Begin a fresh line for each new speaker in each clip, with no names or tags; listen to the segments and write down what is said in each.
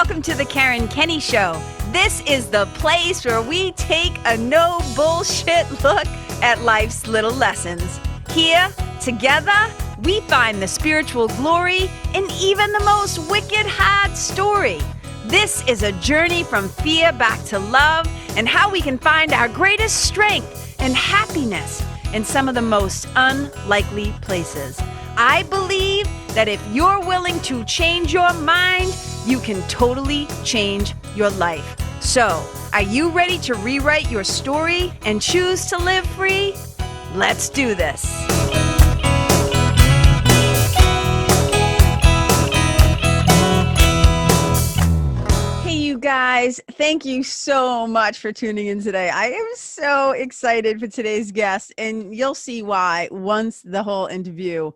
welcome to the Kenney Show. This is the place where we take a no bullshit look at life's little lessons. Here, together, we find the spiritual glory in even the most wicked hard story. This is a journey from fear back to love and how we can find our greatest strength and happiness in some of the most unlikely places. I believe that if you're willing to change your mind, you can totally change your life. So, are you ready to rewrite your story and choose to live free? Let's do this. Hey, you guys, thank you so much for tuning in today. I am so excited for today's guest, and you'll see why once the whole interview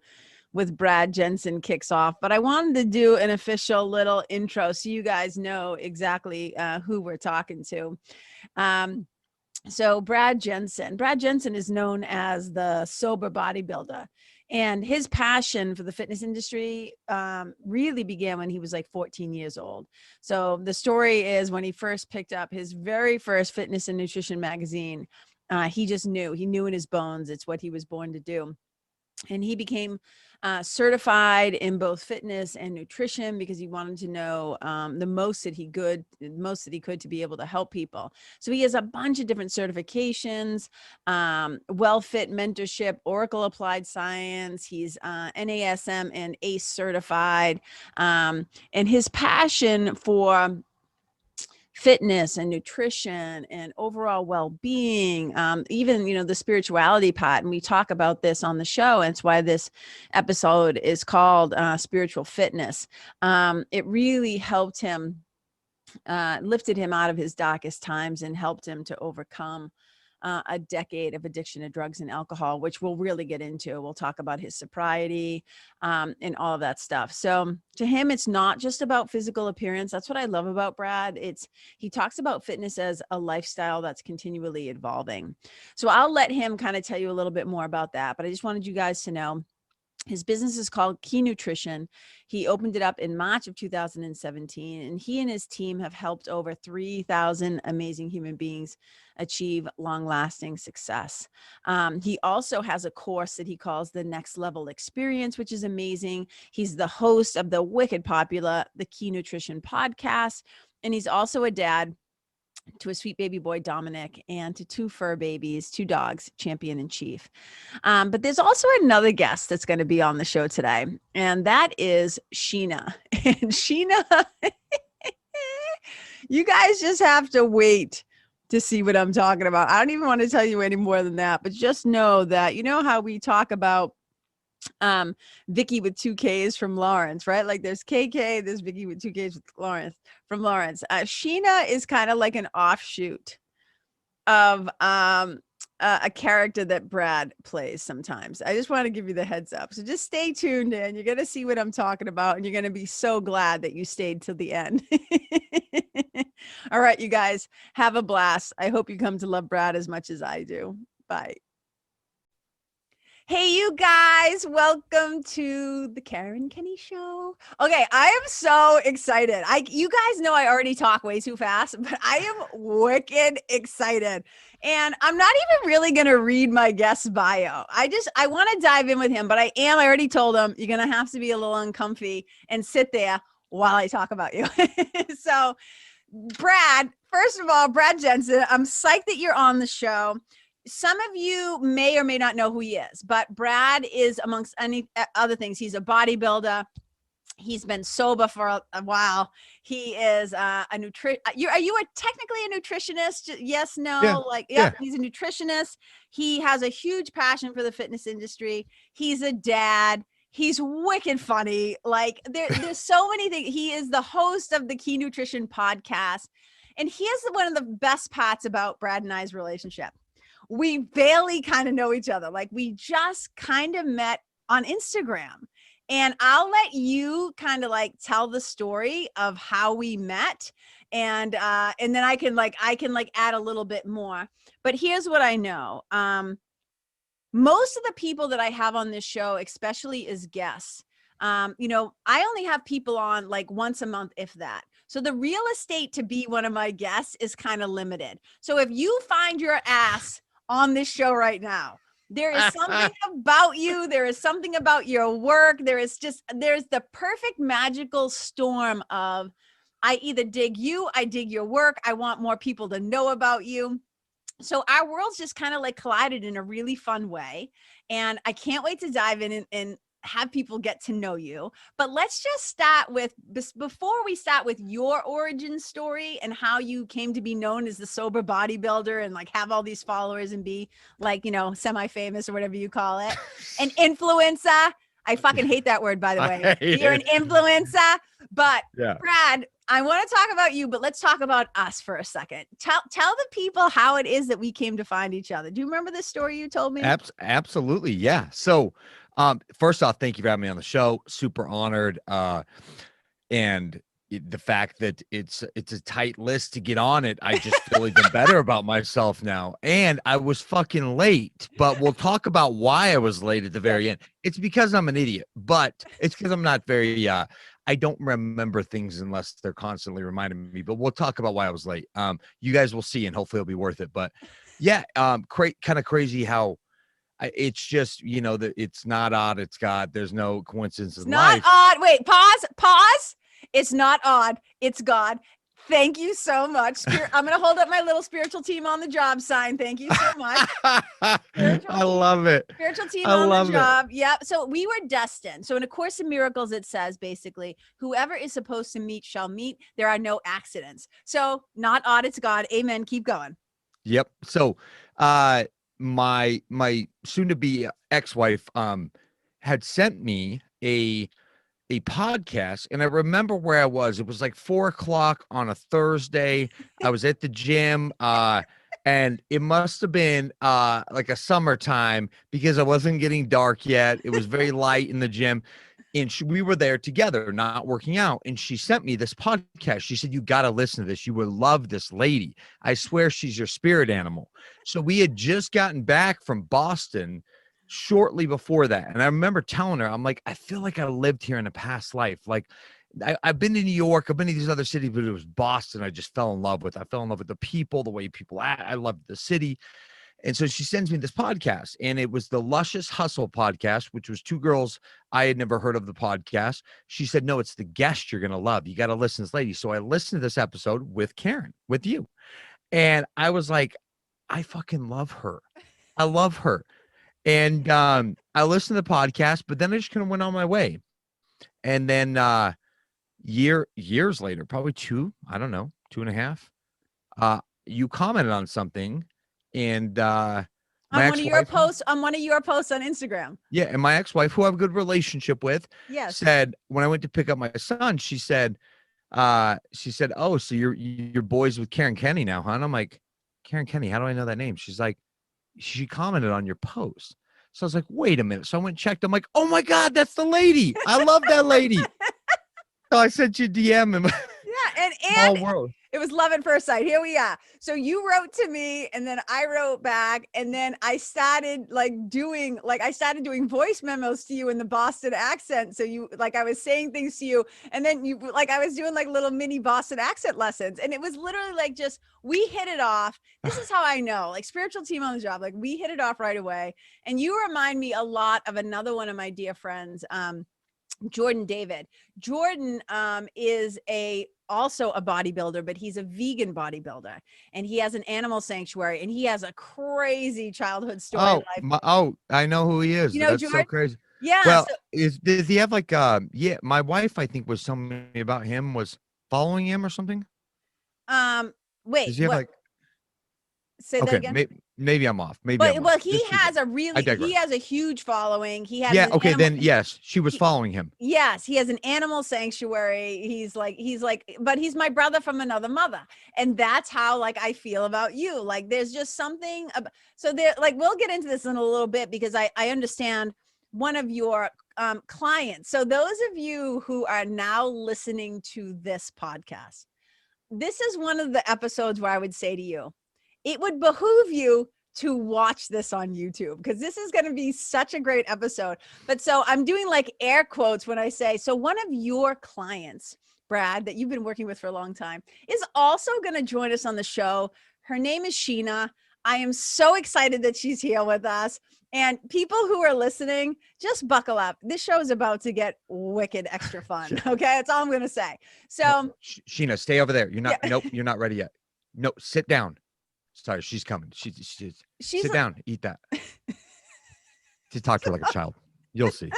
with Brad Jensen kicks off. But I wanted to do an official little intro so you guys know exactly who we're talking to. So Brad Jensen is known as the Sober Bodybuilder. And his passion for the fitness industry really began when he was like 14 years old. So the story is when he first picked up his very first fitness and nutrition magazine, he just knew. He knew in his bones it's what he was born to do. And he became certified in both fitness and nutrition because he wanted to know the most that he could to be able to help people. So he has a bunch of different certifications, WellFit mentorship, Oracle Applied Science. He's NASM and ACE certified. And his passion for fitness and nutrition and overall well-being, even, the spirituality part. And we talk about this on the show. And it's why this episode is called Spiritual Fitness. It really helped him, lifted him out of his darkest times and helped him to overcome a decade of addiction to drugs and alcohol, which we'll really get into. We'll talk about his sobriety and all of that stuff. So to him, it's not just about physical appearance. That's what I love about Brad. He talks about fitness as a lifestyle that's continually evolving. So I'll let him kind of tell you a little bit more about that. But I just wanted you guys to know his business is called Key Nutrition. He opened it up in March of 2017, and he and his team have helped over 3,000 amazing human beings achieve long-lasting success. He also has a course that he calls the Next Level Experience, which is amazing. He's the host of the wicked popular The Key Nutrition podcast, and he's also a dad to a sweet baby boy, Dominic, and to 2 fur babies, 2 dogs, Champion and Chief. But there's also another guest that's going to be on the show today, and that is Sheena. And Sheena, you guys just have to wait to see what I'm talking about. I don't even want to tell you any more than that, but just know that, you know how we talk about Vicky with 2 Ks from Lawrence, right? Like there's KK, there's Vicky with 2 Ks from Lawrence. Sheena is kind of like an offshoot of a character that Brad plays sometimes. I just want to give you the heads up. So just stay tuned in. You're going to see what I'm talking about, and you're going to be so glad that you stayed till the end. All right, you guys, have a blast. I hope you come to love Brad as much as I do. Bye. Hey, you guys, welcome to the Kenney Show. Okay, I am so excited. You guys know I already talk way too fast, but I am wicked excited. And I'm not even really going to read my guest's bio. I want to dive in with him, but I already told him, you're going to have to be a little uncomfy and sit there while I talk about you. So, Brad, first of all, Brad Jensen, I'm psyched that you're on the show. Some of you may or may not know who he is, but Brad is, amongst any other things, he's a bodybuilder. He's been sober for a while. He is a technically a nutritionist? Yes, no,
yeah.
He's a nutritionist. He has a huge passion for the fitness industry. He's a dad. He's wicked funny. Like there's so many things. He is the host of the Key Nutrition podcast. And here's one of the best parts about Brad and I's relationship. We barely kind of know each other. Like we just kind of met on Instagram, and I'll let you kind of like tell the story of how we met. And then I can add a little bit more, but here's what I know. Most of the people that I have on this show, especially as guests, You know, I only have people on like once a month, if that. So the real estate to be one of my guests is kind of limited. So if you find your ass on this show right now, there is something about you. There is something about your work. There's the perfect magical storm of, I either dig you, I dig your work, I want more people to know about you. So our worlds just kind of like collided in a really fun way. And I can't wait to dive in and have people get to know you. But let's just start with this before we start with your origin story and how you came to be known as the Sober Bodybuilder and like have all these followers and be like, you know, semi-famous or whatever you call it. An influencer. I fucking hate that word, by the way. You're an influencer. But yeah. Brad, I want to talk about you, but let's talk about us for a second. Tell the people how it is that we came to find each other. Do you remember this story you told me?
Absolutely. Yeah. So, first off, thank you for having me on the show. Super honored. And the fact that it's a tight list to get on it, I just feel even better about myself now. And I was fucking late, but we'll talk about why I was late at the very end. It's because I'm an idiot, but it's because I'm not very, I don't remember things unless they're constantly reminding me, but we'll talk about why I was late. You guys will see, and hopefully it'll be worth it. But yeah, kind of crazy how it's just, you know, that it's not odd. It's God. There's no coincidence in life.
It's not odd. Wait, pause. It's not odd. It's God. Thank you so much. I'm going to hold up my little spiritual team on the job sign. Thank you so much.
I love it.
Spiritual team on the job. Yep. So we were destined. So in A Course in Miracles, it says basically, whoever is supposed to meet shall meet. There are no accidents. So not odd. It's God. Amen. Keep going.
Yep. So, my soon to be ex-wife, had sent me a podcast, and I remember where I was. It was like 4:00 on a Thursday. I was at the gym, and it must have been like a summertime because I wasn't getting dark yet. It was very light in the gym, and we were there together, not working out. And she sent me this podcast. She said, "You got to listen to this. You will love this lady. I swear she's your spirit animal." So we had just gotten back from Boston shortly before that. And I remember telling her, I'm like, I feel like I lived here in a past life. Like I've been to New York, I've been to these other cities, but it was Boston I just fell in love with. I fell in love with the people, the way people act. I loved the city. And so she sends me this podcast, and it was the Luscious Hustle podcast, which was two girls. I had never heard of the podcast. She said, no, it's the guest you're going to love. You got to listen to this lady. So I listened to this episode with Karen, with you. And I was like, I fucking love her. I love her. And I listened to the podcast, but then I just kind of went on my way. And then years later, probably 2.5, you commented on something, and
on one of your posts on Instagram.
Yeah, and my ex-wife, who I have a good relationship with,
yes,
said when I went to pick up my son, she said, "Oh, so you're boys with Karen Kenney now, huh?" And I'm like, "Karen Kenney, how do I know that name?" She's like, she commented on your post. So I was like, wait a minute. So I went and checked. I'm like, oh my God, that's the lady. I love that lady. So I sent you a DM.
Yeah, and it was love at first sight. Here we are. So you wrote to me, and then I wrote back, and then I started doing voice memos to you in the Boston accent. So you I was saying things to you, and then you I was doing little mini Boston accent lessons, and it was literally just we hit it off. This is how I know, spiritual team on the job. We hit it off right away. And you remind me a lot of another one of my dear friends, Jordan David. Jordan is also a bodybuilder, but he's a vegan bodybuilder, and he has an animal sanctuary, and he has a crazy childhood story.
I know who he is.
You know,
that's
Jordan?
So crazy.
Yeah.
Well, does he have yeah, my wife, I think, was telling me about him, was following him or something.
Wait,
does he have
say that again?
Maybe I'm off. He
has a huge following. He has
yes, she was following him.
Yes, he has an animal sanctuary. He's but he's my brother from another mother. And that's how I feel about you. There's just something so there, we'll get into this in a little bit, because I understand one of your clients. So those of you who are now listening to this podcast, this is one of the episodes where I would say to you, it would behoove you to watch this on YouTube because this is going to be such a great episode. But so I'm doing like air quotes when I say, so one of your clients, Brad, that you've been working with for a long time, is also going to join us on the show. Her name is Sheena. I am so excited that she's here with us. And people who are listening, just buckle up. This show is about to get wicked extra fun. Okay, that's all I'm going to say. So,
Sheena, stay over there. You're not. Yeah. Nope, you're not ready yet. No, sit down. Sorry, she's coming. She's sit down. Eat that. To talk to her like a child. You'll see.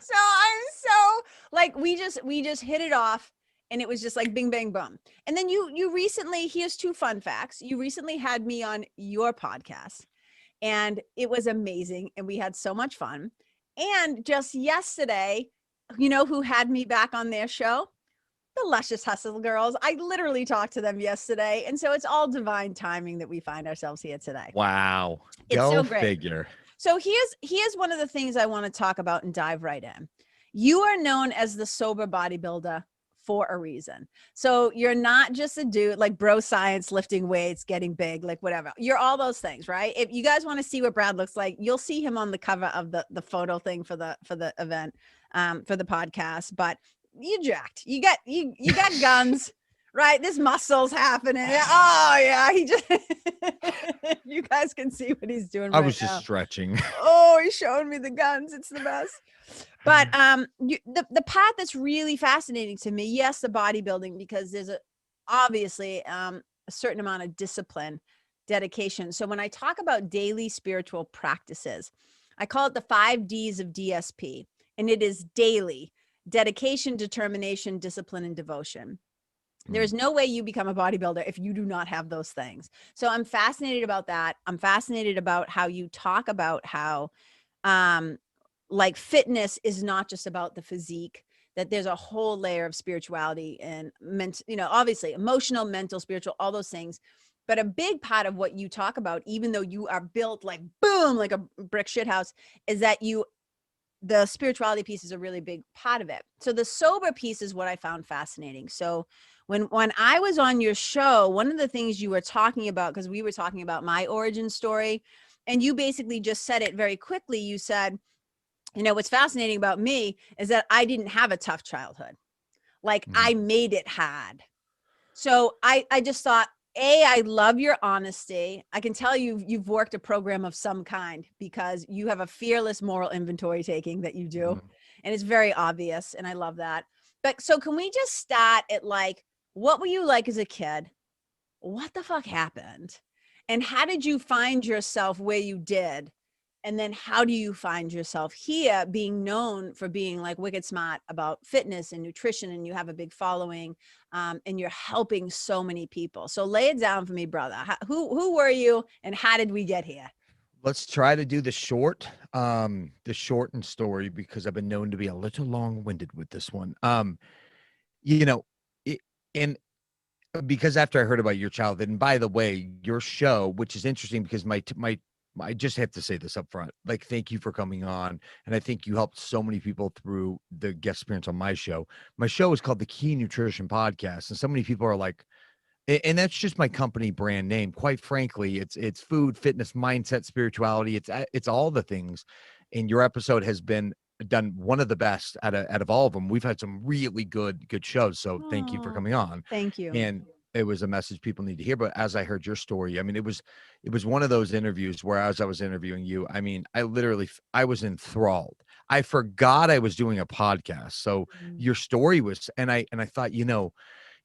So I'm so like we just hit it off, and it was just like bing bang boom. And then you recently, here's 2 fun facts. You recently had me on your podcast, and it was amazing, and we had so much fun. And just yesterday, you know who had me back on their show? The Luscious Hustle Girls. I literally talked to them yesterday. And so it's all divine timing that we find ourselves here today.
Wow.
It's
Go
so great.
Figure.
So here's one of the things I want to talk about and dive right in. You are known as the Sober Bodybuilder for a reason. So you're not just a dude like bro science, lifting weights, getting big, like whatever. You're all those things, right? If you guys want to see what Brad looks like, you'll see him on the cover of the photo thing for the event, for the podcast. But you jacked. You got guns, right? This muscles happening. Oh yeah, he just. You guys can see what he's doing.
I was just stretching.
Oh, he's showing me the guns. It's the best. But the path that's really fascinating to me, yes, the bodybuilding, because there's obviously a certain amount of discipline, dedication. So when I talk about daily spiritual practices, I call it the 5 Ds of DSP, and it is daily: dedication, determination, discipline, and devotion. There's no way you become a bodybuilder if you do not have those things. So I'm fascinated about that. I'm fascinated about how you talk about how like fitness is not just about the physique, that there's a whole layer of spirituality and obviously emotional, mental, spiritual, all those things. But a big part of what you talk about, even though you are built like boom, like a brick shit house, is that the spirituality piece is a really big part of it. So the sober piece is what I found fascinating. So when I was on your show, one of the things you were talking about, because we were talking about my origin story, and you basically just said it very quickly. You said, what's fascinating about me is that I didn't have a tough childhood. Like I made it hard. So I just thought, I love your honesty. I can tell you've worked a program of some kind because you have a fearless moral inventory taking that you do. And it's very obvious. And I love that. But so can we just start at like, what were you like as a kid? What the fuck happened? And how did you find yourself where you did? And then how do you find yourself here being known for being like wicked smart about fitness and nutrition, and you have a big following, and you're helping so many people. So lay it down for me, brother. Who were you and how did we get here?
Let's try to do the shortened story, because I've been known to be a little long-winded with this one. And because after I heard about your childhood, and by the way, your show, which is interesting because I just have to say this up front. Like, thank you for coming on. And I think you helped so many people through the guest appearance on my show. My show is called the Key Nutrition Podcast. And so many people are like, and that's just my company brand name. Quite frankly, it's food, fitness, mindset, spirituality. It's all the things. And your episode has been done one of the best out of all of them. We've had some really good shows. So thank you for coming on.
Thank you.
And it was a message people need to hear. But as I heard your story, I mean, it was one of those interviews where as I was interviewing you, I mean, I was enthralled. I forgot I was doing a podcast. So your story was, and I thought,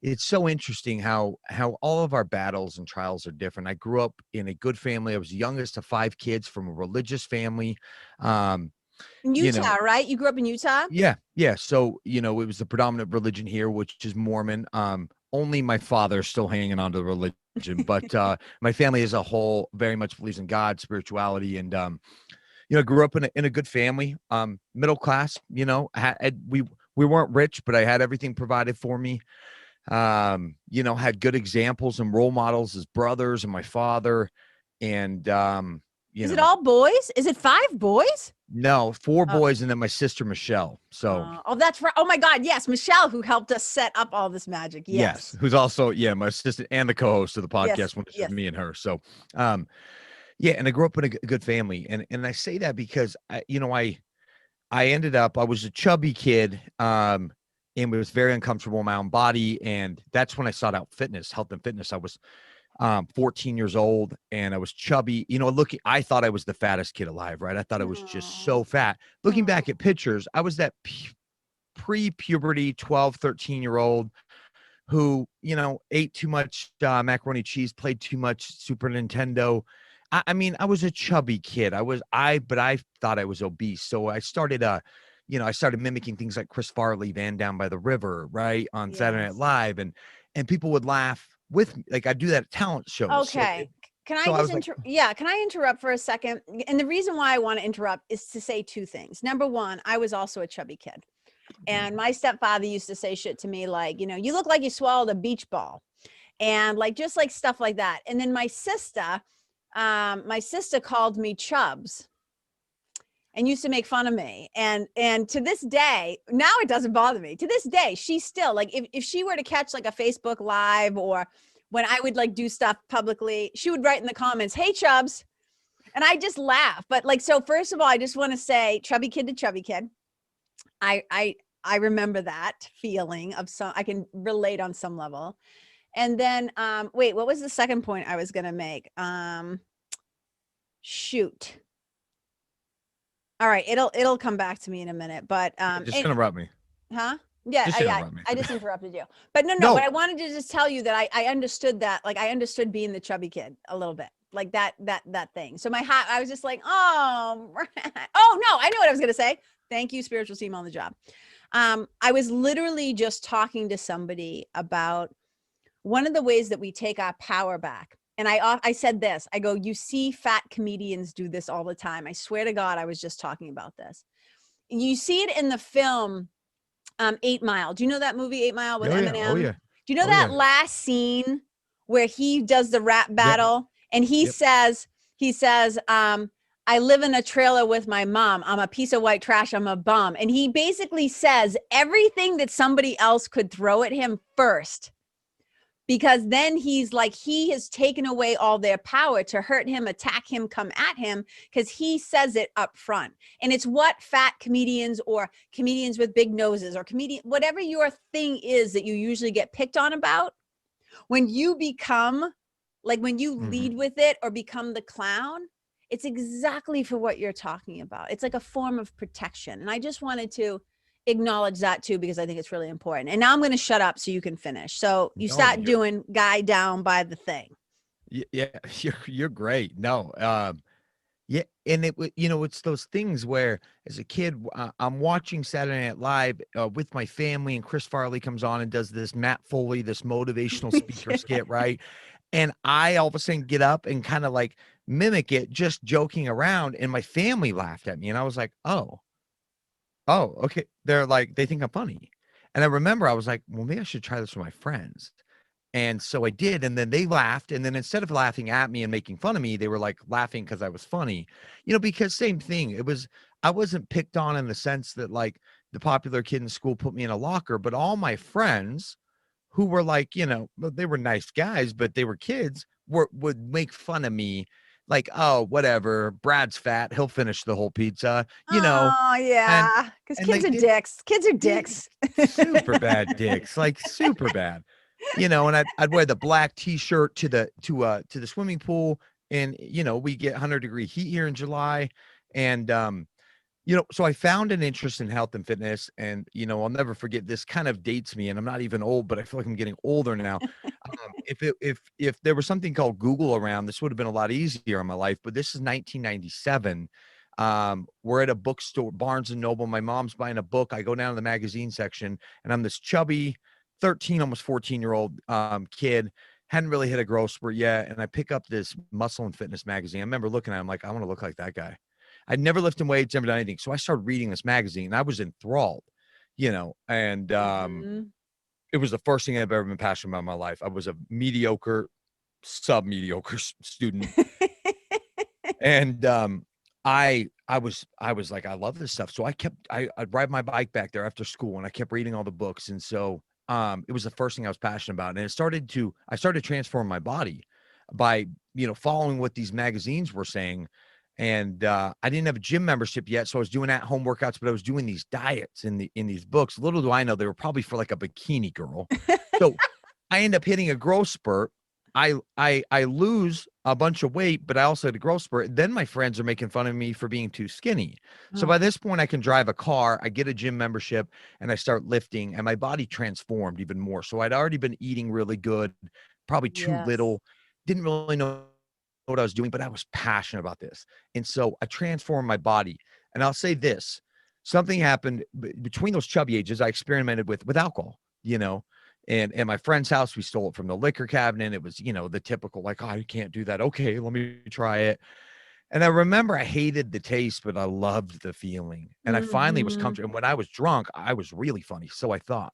it's so interesting how all of our battles and trials are different. I grew up in a good family. I was the youngest of 5 kids from a religious family.
In Utah, right? You grew up in Utah?
Yeah. Yeah. So, it was the predominant religion here, which is Mormon. Only my father still hanging on to the religion, but my family as a whole very much believes in God, spirituality, and grew up in a good family, middle class. We weren't rich, but I had everything provided for me. Had good examples and role models as brothers and my father, and
is it all boys? Is it 5 boys?
No, 4
Oh,
boys and then my sister Michelle. So
oh, that's right. Oh my God. Yes. Michelle, who helped us set up all this magic.
yes,
Yes.
who's also my assistant and the co-host of the
Yes.
podcast when it's just
Yes.
me and her. So yeah, and I grew up in a good family. And I say that because I ended up, I was a chubby kid, and was very uncomfortable in my own body. And that's when I sought out fitness, health and fitness. I was 14 years old and I was chubby. I thought I was the fattest kid alive, right? I thought I was just
Oh,
so fat. Looking
oh,
back at pictures, I was that pre-puberty 12, 13-year-old who, ate too much macaroni cheese, played too much Super Nintendo. I mean, I was a chubby kid. But I thought I was obese. So I started mimicking things like Chris Farley, Van Down by the River, right, on Saturday Night
yes.
Live, and people would laugh with me. Like I do that at talent shows.
Okay. Can I
So I
just
was like,
can I interrupt for a second? And the reason why I want to interrupt is to say two things. Number one, I was also a chubby kid. And my stepfather used to say shit to me like, you look like you swallowed a beach ball. And like just like stuff like that. And then my sister called me Chubs and used to make fun of me. And to this day, now it doesn't bother me. To this day, she's still like, if she were to catch like a Facebook Live or when I would like do stuff publicly, she would write in the comments, "Hey Chubs." And I just laugh. But like, so first of all, I just want to say chubby kid to chubby kid. I remember that feeling of I can relate on some level. And then, wait, what was the second point I was going to make? Shoot. All right. It'll come back to me in a minute, but,
just interrupt me.
huh? Yeah.
Just interrupt me.
I just interrupted you, but no,
No.
but I wanted to just tell you that I understood that. Like I understood being the chubby kid a little bit, like that thing. So I was just like, oh, oh no, I know what I was going to say. Thank you, spiritual team on the job. I was literally just talking to somebody about one of the ways that we take our power back. And I said this, I go, you see fat comedians do this all the time. I swear to God, I was just talking about this. You see it in the film, 8 Mile. Do you know that movie 8 Mile with Eminem?
Oh yeah.
Do you know that last scene where he does the rap battle and he says, I live in a trailer with my mom. I'm a piece of white trash. I'm a bum. And he basically says everything that somebody else could throw at him first, because then he's like, he has taken away all their power to hurt him, attack him, come at him, because he says it up front. And it's what fat comedians or comedians with big noses or whatever your thing is that you usually get picked on about, when you become like, when you lead with it or become the clown, it's exactly for what you're talking about. It's like a form of protection. And I just wanted to acknowledge that too, because I think it's really important. And now I'm going to shut up so you can finish. So you start doing guy down by the thing.
Yeah, you're great. No, yeah, and it's those things where as a kid, I'm watching Saturday Night Live with my family, and Chris Farley comes on and does this Matt Foley, this motivational speaker skit, right? And I all of a sudden get up and kind of like mimic it, just joking around, and my family laughed at me, and I was like, oh, okay. They're like, they think I'm funny. And I remember I was like, well, maybe I should try this with my friends. And so I did. And then they laughed. And then instead of laughing at me and making fun of me, they were like laughing because I was funny, because same thing. I wasn't picked on in the sense that like the popular kid in school put me in a locker, but all my friends who were like, they were nice guys, but they were kids would make fun of me. Like, oh, whatever. Brad's fat. He'll finish the whole pizza,
Oh
and
yeah. Because kids are
like
dicks. Kids are dicks.
super bad dicks, like super bad. And I'd wear the black t-shirt to the swimming pool, and we get 100-degree heat here in July, and so I found an interest in health and fitness, and I'll never forget, this kind of dates me, and I'm not even old, but I feel like I'm getting older now. If there was something called Google around, this would have been a lot easier in my life, but this is 1997. We're at a bookstore, Barnes and Noble. My mom's buying a book. I go down to the magazine section, and I'm this chubby 13, almost 14-year-old kid, hadn't really hit a growth spurt yet, and I pick up this muscle and fitness magazine. I remember looking at it, I'm like, I want to look like that guy. I'd never lifted weights, never done anything. So I started reading this magazine, and I was enthralled, and it was the first thing I've ever been passionate about in my life. I was a mediocre, sub-mediocre student. And I was like, I love this stuff. So I'd ride my bike back there after school, and I kept reading all the books. And so it was the first thing I was passionate about. And I started transforming my body by, following what these magazines were saying. And I didn't have a gym membership yet. So I was doing at-home workouts, but I was doing these diets in these books. Little do I know they were probably for like a bikini girl. So I end up hitting a growth spurt. I lose a bunch of weight, but I also had a growth spurt. Then my friends are making fun of me for being too skinny. So by
Oh,
this point, I can drive a car, I get a gym membership, and I start lifting, and my body transformed even more. So I'd already been eating really good, probably too
yes.
little, didn't really know what I was doing, but I was passionate about this. And so I transformed my body. And I'll say this, something happened between those chubby ages. I experimented with alcohol, and at my friend's house, we stole it from the liquor cabinet. It was, the typical, like, oh, you can't do that. Okay, let me try it. And I remember I hated the taste, but I loved the feeling. And I finally was
Hmm.
comfortable. And when I was drunk, I was really funny. So I thought.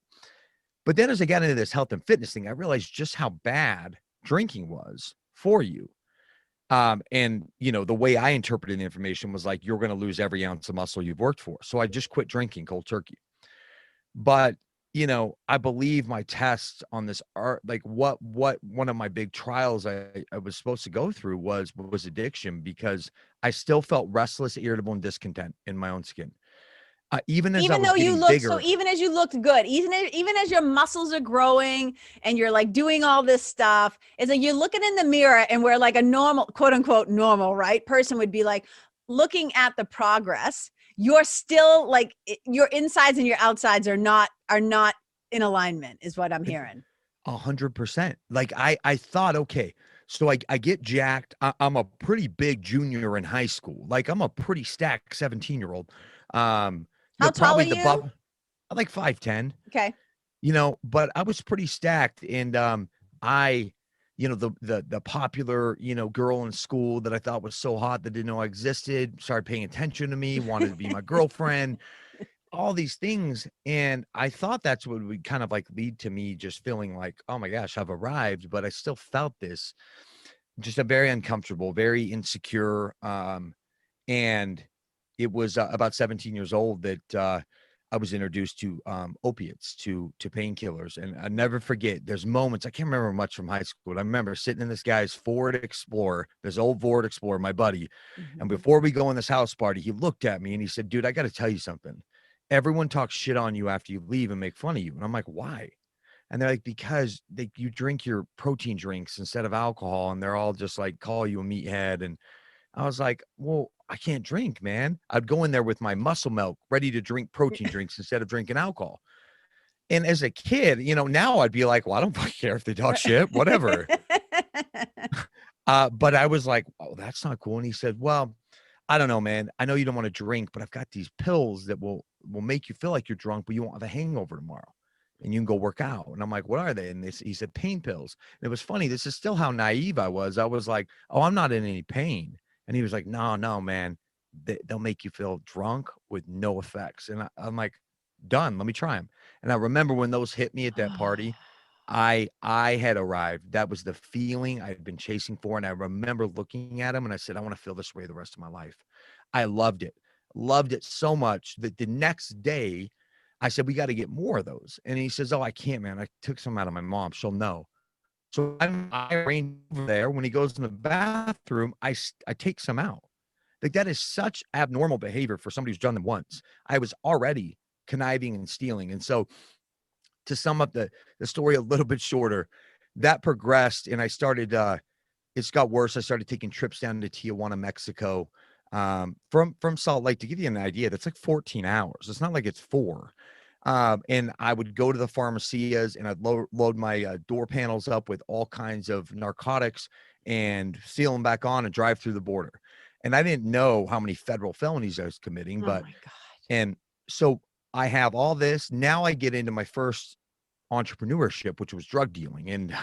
But then as I got into this health and fitness thing, I realized just how bad drinking was for you. And the way I interpreted the information was like, you're going to lose every ounce of muscle you've worked for. So I just quit drinking cold turkey. But, I believe my tests on this are like what one of my big trials I was supposed to go through was addiction, because I still felt restless, irritable, and discontent in my own skin. Even as I
Even
was
though you
getting
look so,
bigger.
even as you looked good, even as your muscles are growing and you're like doing all this stuff, it's like you're looking in the mirror, and where like a normal, quote unquote, normal, right, person would be like looking at the progress. You're still like your insides and your outsides are not in alignment, is what I'm hearing.
100%. Like I thought, okay, so I get jacked. I'm a pretty big junior in high school. Like I'm a pretty stacked 17-year-old.
How tall are
Probably the
you?
buff, like 5'10",
Okay.
but I was pretty stacked. And I, the popular, girl in school that I thought was so hot that didn't know I existed, started paying attention to me, wanted to be my girlfriend, all these things. And I thought that's what would kind of like lead to me just feeling like, oh my gosh, I've arrived. But I still felt this, just a very uncomfortable, very insecure. And it was about 17 years old that I was introduced to opiates, to painkillers. And I never forget, there's moments, I can't remember much from high school, but I remember sitting in this guy's Ford Explorer, this old Ford Explorer, my buddy. And
Mhm.
before we go in this house party, he looked at me and he said, dude, I got to tell you something. Everyone talks shit on you after you leave and make fun of you. And I'm like, why? And they're like, because you drink your protein drinks instead of alcohol. And they're all just like, call you a meathead. And I was like, well, I can't drink, man. I'd go in there with my muscle milk, ready to drink protein drinks instead of drinking alcohol. And as a kid, now I'd be like, well, I don't fucking care if they talk shit, whatever. But I was like, oh, that's not cool. And he said, well, I don't know, man. I know you don't want to drink, but I've got these pills that will make you feel like you're drunk, but you won't have a hangover tomorrow. And you can go work out. And I'm like, what are they? And he said, pain pills. And it was funny. This is still how naive I was. I was like, oh, I'm not in any pain. And he was like, no, man. They'll make you feel drunk with no effects. And I'm like, done. Let me try them. And I remember when those hit me at that party, I had arrived. That was the feeling I had been chasing for. And I remember looking at him and I said, I want to feel this way the rest of my life. I loved it. Loved it so much that the next day I said, we got to get more of those. And he says, oh, I can't, man. I took some out of my mom. She'll know. So I ran over there. When he goes in the bathroom, I take some out. Like that is such abnormal behavior for somebody who's done them once. I was already conniving and stealing. And so to sum up the story a little bit shorter, that progressed and I started it's got worse. I started taking trips down to Tijuana, Mexico, from Salt Lake. To give you an idea, that's like 14 hours. It's not like it's 4. And I would go to the pharmacias and I'd load my door panels up with all kinds of narcotics and seal them back on and drive through the border. And I didn't know how many federal felonies I was committing,
Oh
but
my God.
and so I have all this. Now I get into my first entrepreneurship, which was drug dealing. And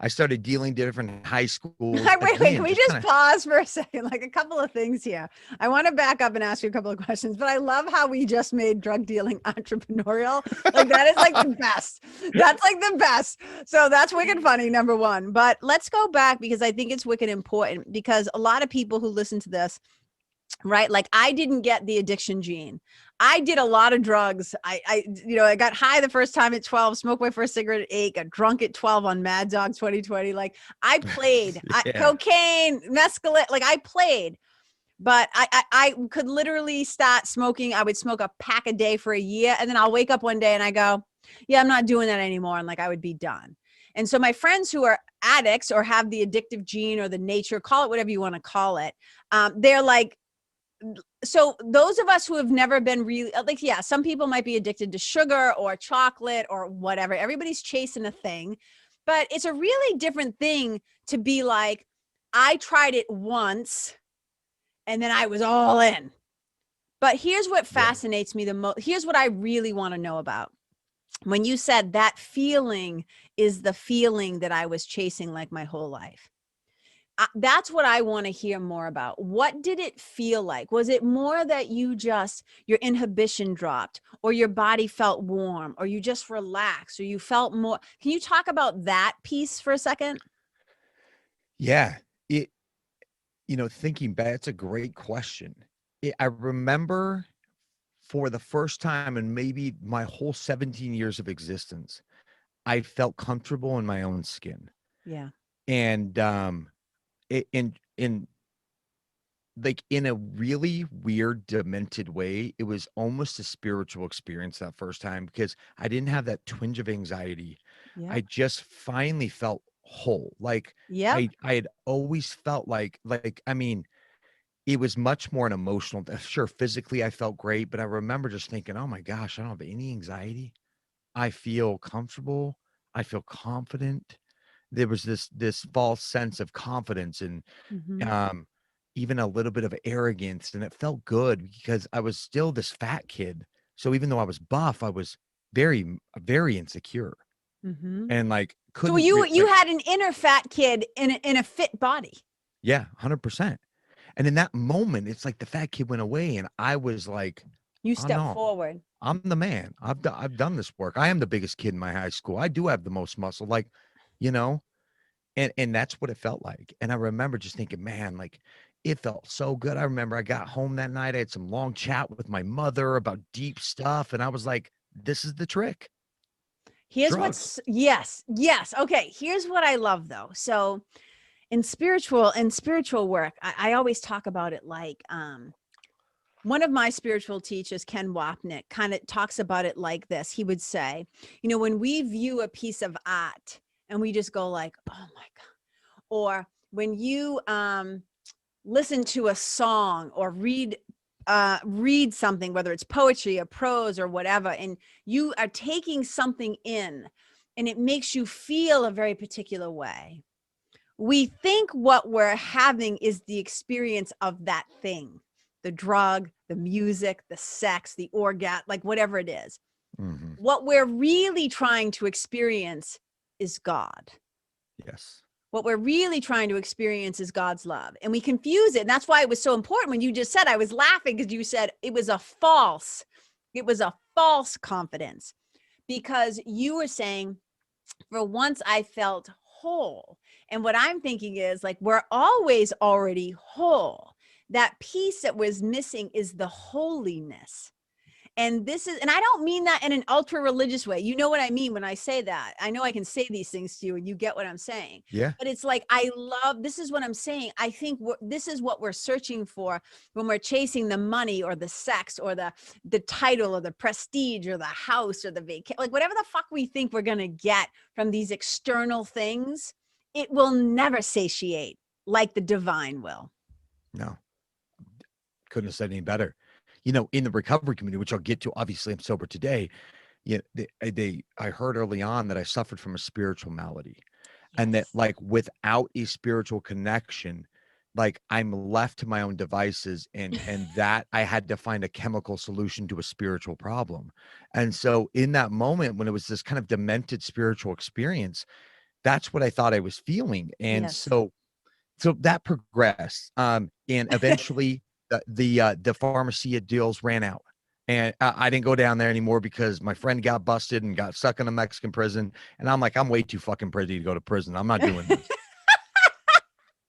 I started dealing to different high schools.
Wait, can
Again,
we
just
just
kind of
pause for a second? Like a couple of things here. I want to back up and ask you a couple of questions, but I love how we just made drug dealing entrepreneurial. Like that is like the best. That's like the best. So that's wicked funny, number one. But let's go back because I think it's wicked important because a lot of people who listen to this right? Like I didn't get the addiction gene. I did a lot of drugs. I got high the first time at 12, smoked my first cigarette at 8, got drunk at 12 on Mad Dog 2020. Like I played
Yeah.
cocaine, mescaline, like I played, but I could literally start smoking. I would smoke a pack a day for a year. And then I'll wake up one day and I go, yeah, I'm not doing that anymore. And like, I would be done. And so my friends who are addicts or have the addictive gene or the nature, call it whatever you want to call it. They're like, so those of us who have never been really like, yeah, some people might be addicted to sugar or chocolate or whatever. Everybody's chasing a thing, but it's a really different thing to be like, I tried it once and then I was all in. But here's what fascinates me the most. Here's what I really want to know about. When you said that feeling is the feeling that I was chasing like my whole life. That's what I want to hear more about. What did it feel like? Was it more that your inhibition dropped, or your body felt warm, or you just relaxed, or you felt more? Can you talk about that piece for a second?
Yeah. Thinking back, it's a great question. I remember for the first time in maybe my whole 17 years of existence, I felt comfortable in my own skin.
Yeah.
And in like in a really weird, demented way, it was almost a spiritual experience that first time because I didn't have that twinge of anxiety.
Yeah.
I just finally felt whole. Like
Yeah.
I had always felt like I mean, it was much more an emotional. Sure, physically I felt great, but I remember just thinking, oh my gosh, I don't have any anxiety. I feel comfortable. I feel confident. There was this false sense of confidence and
Mm-hmm.
um, even a little bit of arrogance, and it felt good because I was still this fat kid. So even though I was buff, I was very insecure
Mm-hmm.
and like
So
couldn't
you had an inner fat kid in a fit body.
yeah, 100%. And in that moment, it's like the fat kid went away, and I was like,
You
"Oh
step
no,
forward.
I'm the man. I've done this work. I am the biggest kid in my high school. I do have the most muscle." Like, you know, and that's what it felt like. And I remember just thinking, man, like it felt so good. I remember I got home that night. I had some long chat with my mother about deep stuff, and I was like, "This is the trick,
Here's
drugs."
what's yes. Okay. Here's what I love though. So in spiritual work, I always talk about it like one of my spiritual teachers, Ken Wapnick, kind of talks about it like this. He would say, when we view a piece of art and we just go like, oh my God, or when you listen to a song or read something, whether it's poetry or prose or whatever, and you are taking something in and it makes you feel a very particular way. We think what we're having is the experience of that thing, the drug, the music, the sex, the orgasm, like whatever it is.
Mhm.
What we're really trying to experience is God.
Yes.
What we're really trying to experience is God's love. And we confuse it. And that's why it was so important when you just said, I was laughing because you said it was a false confidence, because you were saying, for once I felt whole. And what I'm thinking is like, we're always already whole. That piece that was missing is the holiness. And I don't mean that in an ultra religious way. You know what I mean when I say that. I know I can say these things to you and you get what I'm saying.
Yeah.
But it's like, this is what I'm saying. I think this is what we're searching for when we're chasing the money or the sex or the title or the prestige or the house or the vacation, like whatever the fuck we think we're going to get from these external things. It will never satiate like the divine will.
No. Couldn't have said any better. In the recovery community, which I'll get to, obviously I'm sober today. Yeah, I heard early on that I suffered from a spiritual malady, and that
Yes.
like without a spiritual connection, like I'm left to my own devices, and that I had to find a chemical solution to a spiritual problem. And so in that moment when it was this kind of demented spiritual experience, that's what I thought I was feeling. And
Yes.
so that progressed, and eventually the pharmacia deals ran out, and I didn't go down there anymore because my friend got busted and got stuck in a Mexican prison, and I'm like, I'm way too fucking pretty to go to prison. I'm not doing this.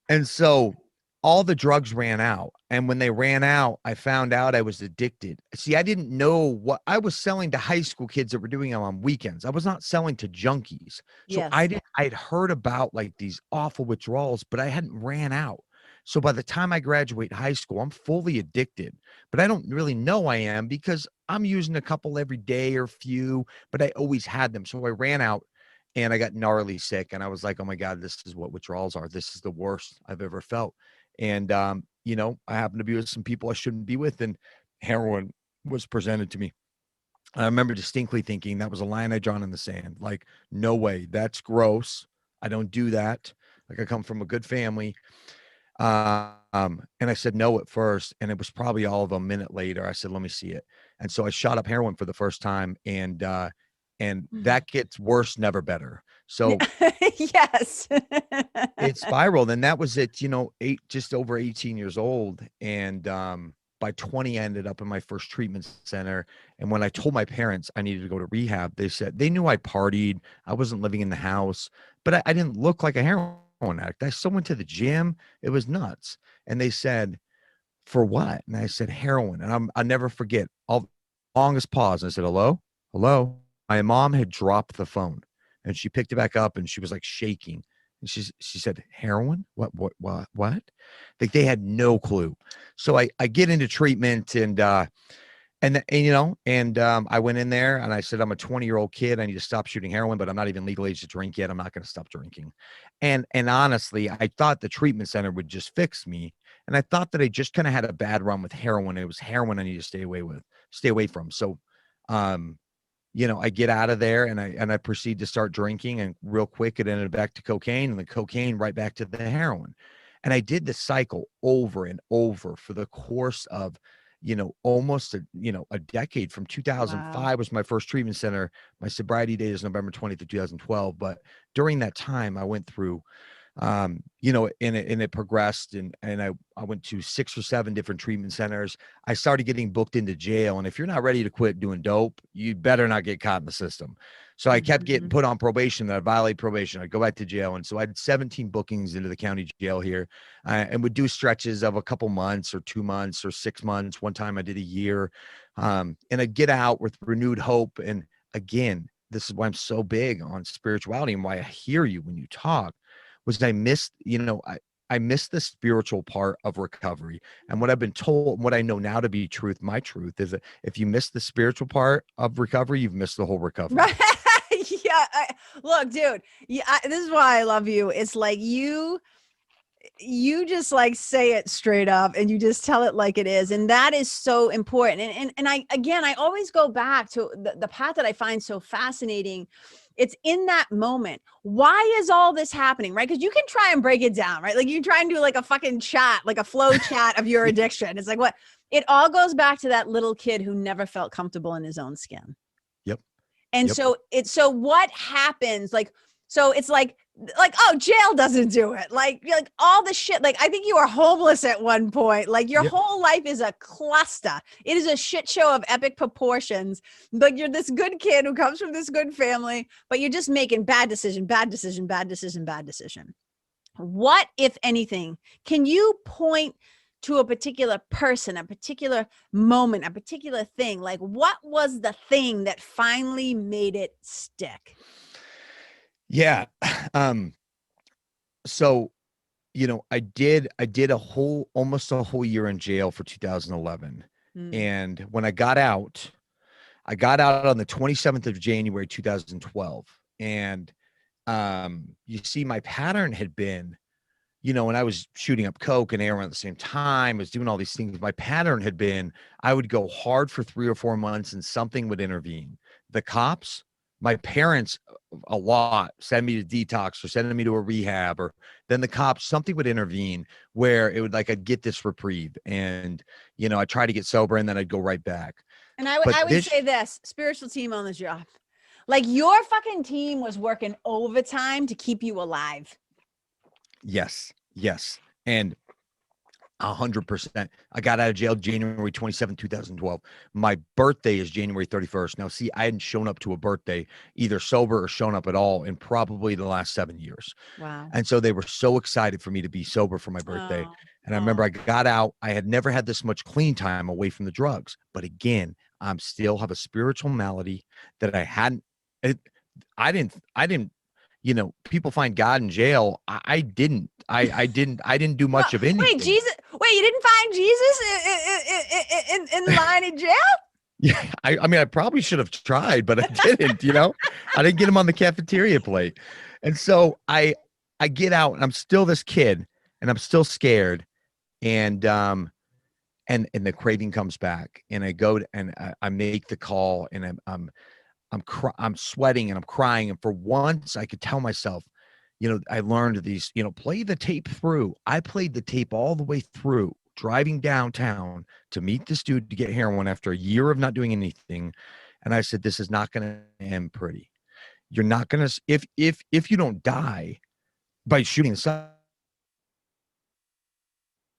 And so all the drugs ran out. And when they ran out, I found out I was addicted. See, I didn't know what I was selling to high school kids that were doing them on weekends. I was not selling to junkies. So
Yes.
I'd heard about like these awful withdrawals, but I hadn't ran out. So by the time I graduate high school, I'm fully addicted, but I don't really know I am because I'm using a couple every day or few, but I always had them. So I ran out and I got gnarly sick. And I was like, oh my God, this is what withdrawals are. This is the worst I've ever felt. And, you know, I happened to be with some people I shouldn't be with, and heroin was presented to me. I remember distinctly thinking that was a line I drawn in the sand. Like, no way, that's gross. I don't do that. Like, I come from a good family. And I said no at first, and it was probably all of a minute later. I said, let me see it. And so I shot up heroin for the first time, and
Mhm.
that gets worse, never better. So
Yes.
it spiraled, and that was it, you know, just over 18 years old. And by 20, I ended up in my first treatment center. And when I told my parents I needed to go to rehab, they said they knew I partied. I wasn't living in the house, but I didn't look like a heroin addict. I still went to the gym. It was nuts. And they said, for what? And I said, heroin. And I'll never forget all longest pause. And I said, hello, hello. My mom had dropped the phone, and she picked it back up, and she was like shaking. And she said, heroin? What? Like they had no clue. So I get into treatment, and you know, and I went in there and I said, I'm a 20-year-old kid. I need to stop shooting heroin, but I'm not even legal age to drink yet. I'm not going to stop drinking. And honestly, I thought the treatment center would just fix me. And I thought that I just kind of had a bad run with heroin. It was heroin I need to stay away from. So, um, you know, I get out of there and I proceed to start drinking, and real quick it ended back to cocaine, and the cocaine right back to the heroin. And I did the cycle over and over for the course of, you know, almost a decade. From
Wow.
2005 was my first treatment center. My sobriety date is November 20th of 2012. But during that time I went through, you know, and it progressed, and I went to 6 or 7 different treatment centers. I started getting booked into jail, and if you're not ready to quit doing dope, you better not get caught in the system. So I kept getting
Mhm.
put on probation. That I violate probation, I'd go back to jail. And so I had 17 bookings into the county jail here, and would do stretches of a couple months or 2 months or 6 months. One time I did a year, and I'd get out with renewed hope. And again, this is why I'm so big on spirituality, and why I hear you when you talk, was I missed, you know, I missed the spiritual part of recovery. And what I've been told, what I know now to be truth, my truth, is that if you miss the spiritual part of recovery, you've missed the whole recovery.
Right. Yeah. Look, dude, yeah, this is why I love you. It's like you just like say it straight up and you just tell it like it is. And that is so important. And I, again, I always go back to the path that I find so fascinating. It's in that moment. Why is all this happening? Right. Cause you can try and break it down, right? Like you try and do like a fucking chat, like a flow chat of your addiction. It's like what it all goes back to that little kid who never felt comfortable in his own skin.
Yep.
And
Yep.
so it's so what happens like so it's like oh jail doesn't do it like all the shit like I think you were homeless at one point like your
Yep.
whole life is a cluster. It is a shit show of epic proportions. Like you're this good kid who comes from this good family, but you're just making bad decision, bad decision, bad decision, bad decision. What, if anything, can you point to a particular person, a particular moment, a particular thing? Like, what was the thing that finally made it stick?
Yeah. Um, so, you know, I did almost a whole year in jail for 2011.
Mm.
And when I got out on the 27th of January, 2012. And you see, my pattern had been, you know, when I was shooting up coke and heroin at the same time, I was doing all these things. My pattern had been I would go hard for 3 or 4 months and something would intervene. The cops, my parents, a lot send me to detox or sending me to a rehab, or then the cops, something would intervene where it would like I'd get this reprieve, and you know, I try to get sober and then I'd go right back.
And
But
I would
this,
say this spiritual team on the job. Like, your fucking team was working overtime to keep you alive.
yes, yes, and 100%. I got out of jail January 27, 2012. My birthday is January 31st. Now, see, I hadn't shown up to a birthday, either sober or shown up at all, in probably the last 7 years.
Wow.
And so they were so excited for me to be sober for my birthday.
Oh,
And I remember I got out. I had never had this much clean time away from the drugs. But again, I'm still have a spiritual malady that I hadn't. I didn't. You know, people find God in jail. I didn't. I didn't do
well,
much of anything.
wait, Jesus. Wait, you didn't find Jesus in line in jail?
Yeah, I mean, I probably should have tried, but I didn't. You know, I didn't get him on the cafeteria plate, and so I get out, and I'm still this kid, and I'm still scared, and and the craving comes back, and I go to, and I make the call, and I'm sweating and I'm crying. And for once I could tell myself, you know, I learned these, you know, play the tape through. I played the tape all the way through, driving downtown to meet this dude to get heroin after a year of not doing anything. And I said, this is not going to end pretty. You're not going to, if you don't die by shooting the,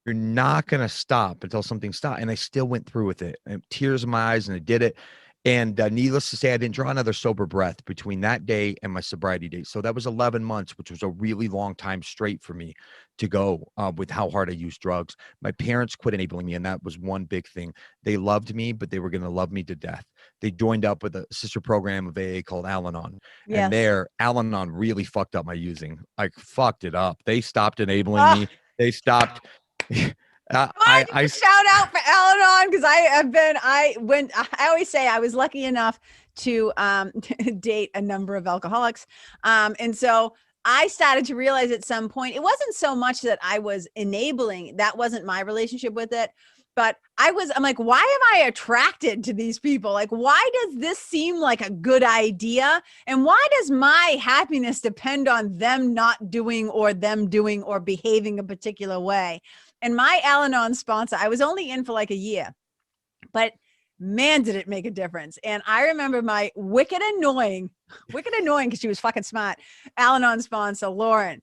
you're not going to stop until something stops. And I still went through with it, and tears in my eyes, and I did it. And needless to say, I didn't draw another sober breath between that day and my sobriety date. So that was 11 months, which was a really long time straight for me to go with how hard I used drugs. My parents quit enabling me, and that was one big thing. They loved me, but they were going to love me to death. They joined up with a sister program of AA called Al-Anon.
Yes.
And there, Al-Anon really fucked up my using. Like, fucked it up. They stopped enabling me. They stopped.
I shout out for Al-Anon, because I always say I was lucky enough to date a number of alcoholics. And so I started to realize at some point, it wasn't so much that I was enabling, that wasn't my relationship with it, but I'm like, why am I attracted to these people? Like, why does this seem like a good idea? And why does my happiness depend on them not doing or them doing or behaving a particular way? And my Al-Anon sponsor, I was only in for like a year, but man, did it make a difference. And I remember my wicked annoying, because she was fucking smart, Al-Anon sponsor, Lauren.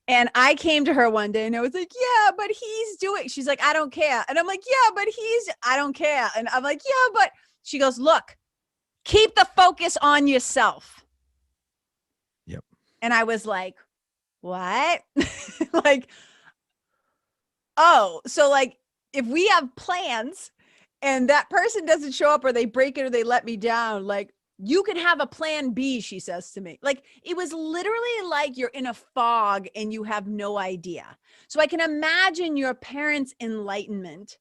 And I came to her one day and I was like, yeah, but he's doing, she's like, I don't care. And I'm like, yeah, but I don't care. And I'm like, yeah, but she goes, look, keep the focus on yourself.
Yep.
And I was like, what? Like, oh, so like if we have plans and that person doesn't show up, or they break it, or they let me down, like, you can have a plan B, she says to me. Like, it was literally like you're in a fog and you have no idea. So I can imagine your parents' enlightenment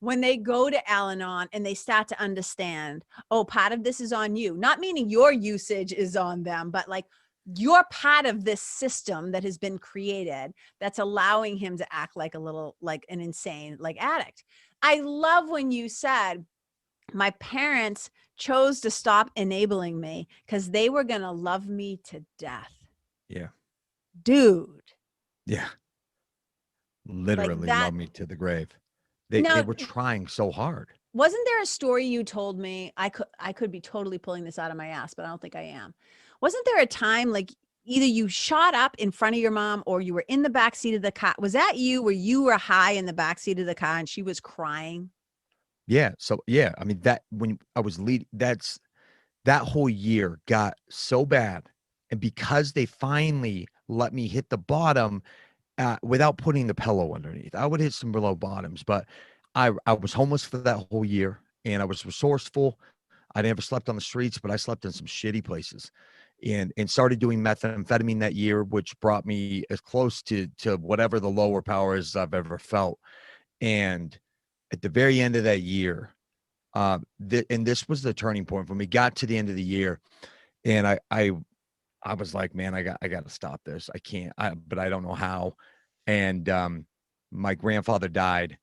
when they go to Al-Anon and they start to understand, oh, part of this is on you. Not meaning your usage is on them, but like, you're part of this system that has been created that's allowing him to act like a little, like an insane, like addict. I love when you said, my parents chose to stop enabling me because they were going to love me to death.
Yeah.
Dude.
Yeah. Literally
like that,
love me to the grave. They were trying so hard.
Wasn't there a story you told me? I could be totally pulling this out of my ass, but I don't think I am. Wasn't there a time like either you shot up in front of your mom or you were in the backseat of the car? Was that you, where you were high in the backseat of the car and she was crying?
Yeah. So yeah, I mean, that when I was leading, that whole year got so bad. And because they finally let me hit the bottom without putting the pillow underneath, I would hit some below bottoms, but I was homeless for that whole year, and I was resourceful. I never slept on the streets, but I slept in some shitty places, and started doing methamphetamine that year, which brought me as close to whatever the lower powers I've ever felt. And at the very end of that year, and this was the turning point when we got to the end of the year, and I was like, man, I got to stop this. I can't, but I don't know how. And my grandfather died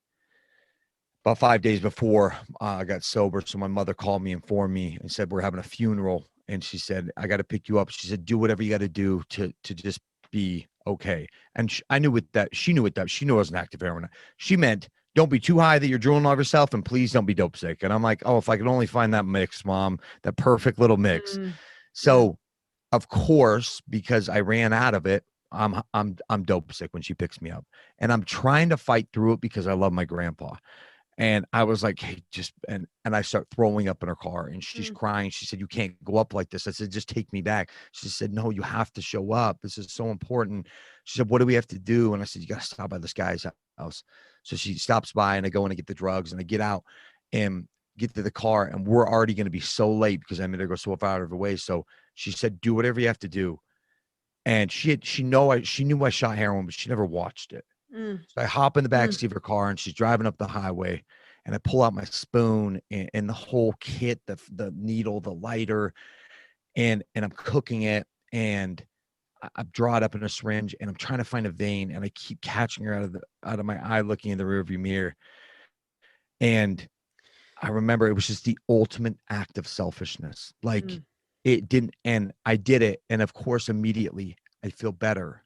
about 5 days before I got sober. So my mother called me, informed me, and said, we're having a funeral. And she said, I got to pick you up. She said, do whatever you got to do to just be okay. And I knew what that, she knew what that, she knew I was an active heroin. She meant, don't be too high that you're drooling on yourself, and please don't be dope sick. And I'm like, oh, if I could only find that mix, Mom, that perfect little mix. So of course, because I ran out of it, I'm dope sick when she picks me up, and I'm trying to fight through it because I love my grandpa. And I was like, "Hey, just," and I start throwing up in her car, and she's
Mm,
crying. She said, "You can't go up like this." I said, "Just take me back." She said, "No, you have to show up. This is so important." She said, "What do we have to do?" And I said, "You got to stop by this guy's house." So she stops by, and I go in and get the drugs, and I get out and get to the car, and we're already going to be so late because I made her go so far out of her way. So she said, "Do whatever you have to do." And she knew I shot heroin, but she never watched it.
mm,
So I hop in the
mm,
backseat of her car, and she's driving up the highway, and I pull out my spoon and the whole kit, the needle, the lighter, and I'm cooking it, and I draw it up in a syringe, and I'm trying to find a vein, and I keep catching her out of my eye, looking in the rearview mirror, and I remember it was just the ultimate act of selfishness. Like,
mm,
it didn't, and I did it, and of course, immediately I feel better.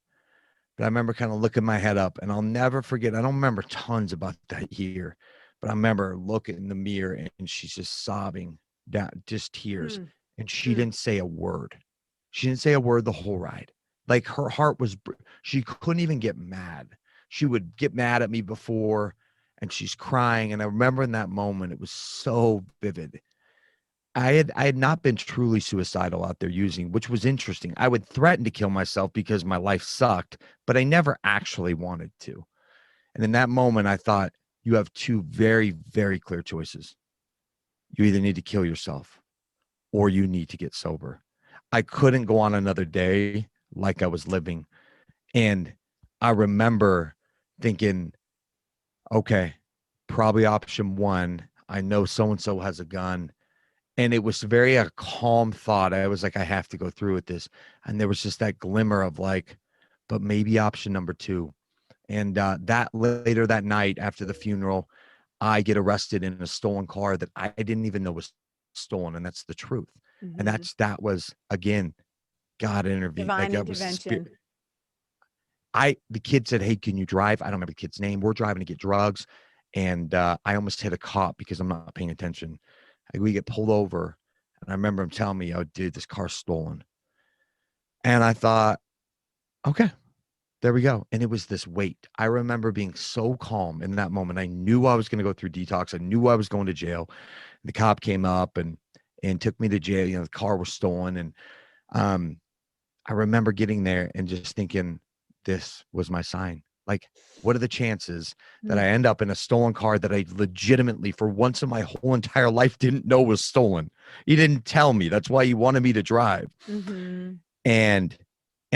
But I remember kind of looking my head up, and I'll never forget. I don't remember tons about that year, but I remember looking in the mirror, and she's just sobbing down, just tears.
mm,
And she
mm.
didn't say a word. She didn't say a word the whole ride. Like, her heart was, she couldn't even get mad. She would get mad at me before, and she's crying. And I remember in that moment, it was so vivid. I had not been truly suicidal out there using, which was interesting. I would threaten to kill myself because my life sucked, but I never actually wanted to. And in that moment, I thought, you have two very, very clear choices. You either need to kill yourself or you need to get sober. I couldn't go on another day like I was living. And I remember thinking, okay, probably option one. I know so and so has a gun, and it was very a calm thought. I was like, I have to go through with this. And there was just that glimmer of like, but maybe option number two. And that later that night after the funeral, I get arrested in a stolen car that I didn't even know was stolen. And that's the truth. And
Mhm.
that was, again, God intervened. Like,
Divine
that was spirit.
intervention.
The kid said, "Hey, can you drive?" I don't remember the kid's name. We're driving to get drugs. And I almost hit a cop because I'm not paying attention. We get pulled over, and I remember him telling me, "Oh, dude, this car's stolen." And I thought, okay, there we go. And it was this weight. I remember being so calm in that moment. I knew I was going to go through detox. I knew I was going to jail. The cop came up and took me to jail. You know, the car was stolen. And um, I remember getting there and just thinking, this was my sign. Like, what are the chances that
Mm,
I end up in a stolen car that I legitimately, for once in my whole entire life, didn't know was stolen? He didn't tell me. That's why he wanted me to drive.
mhm.
And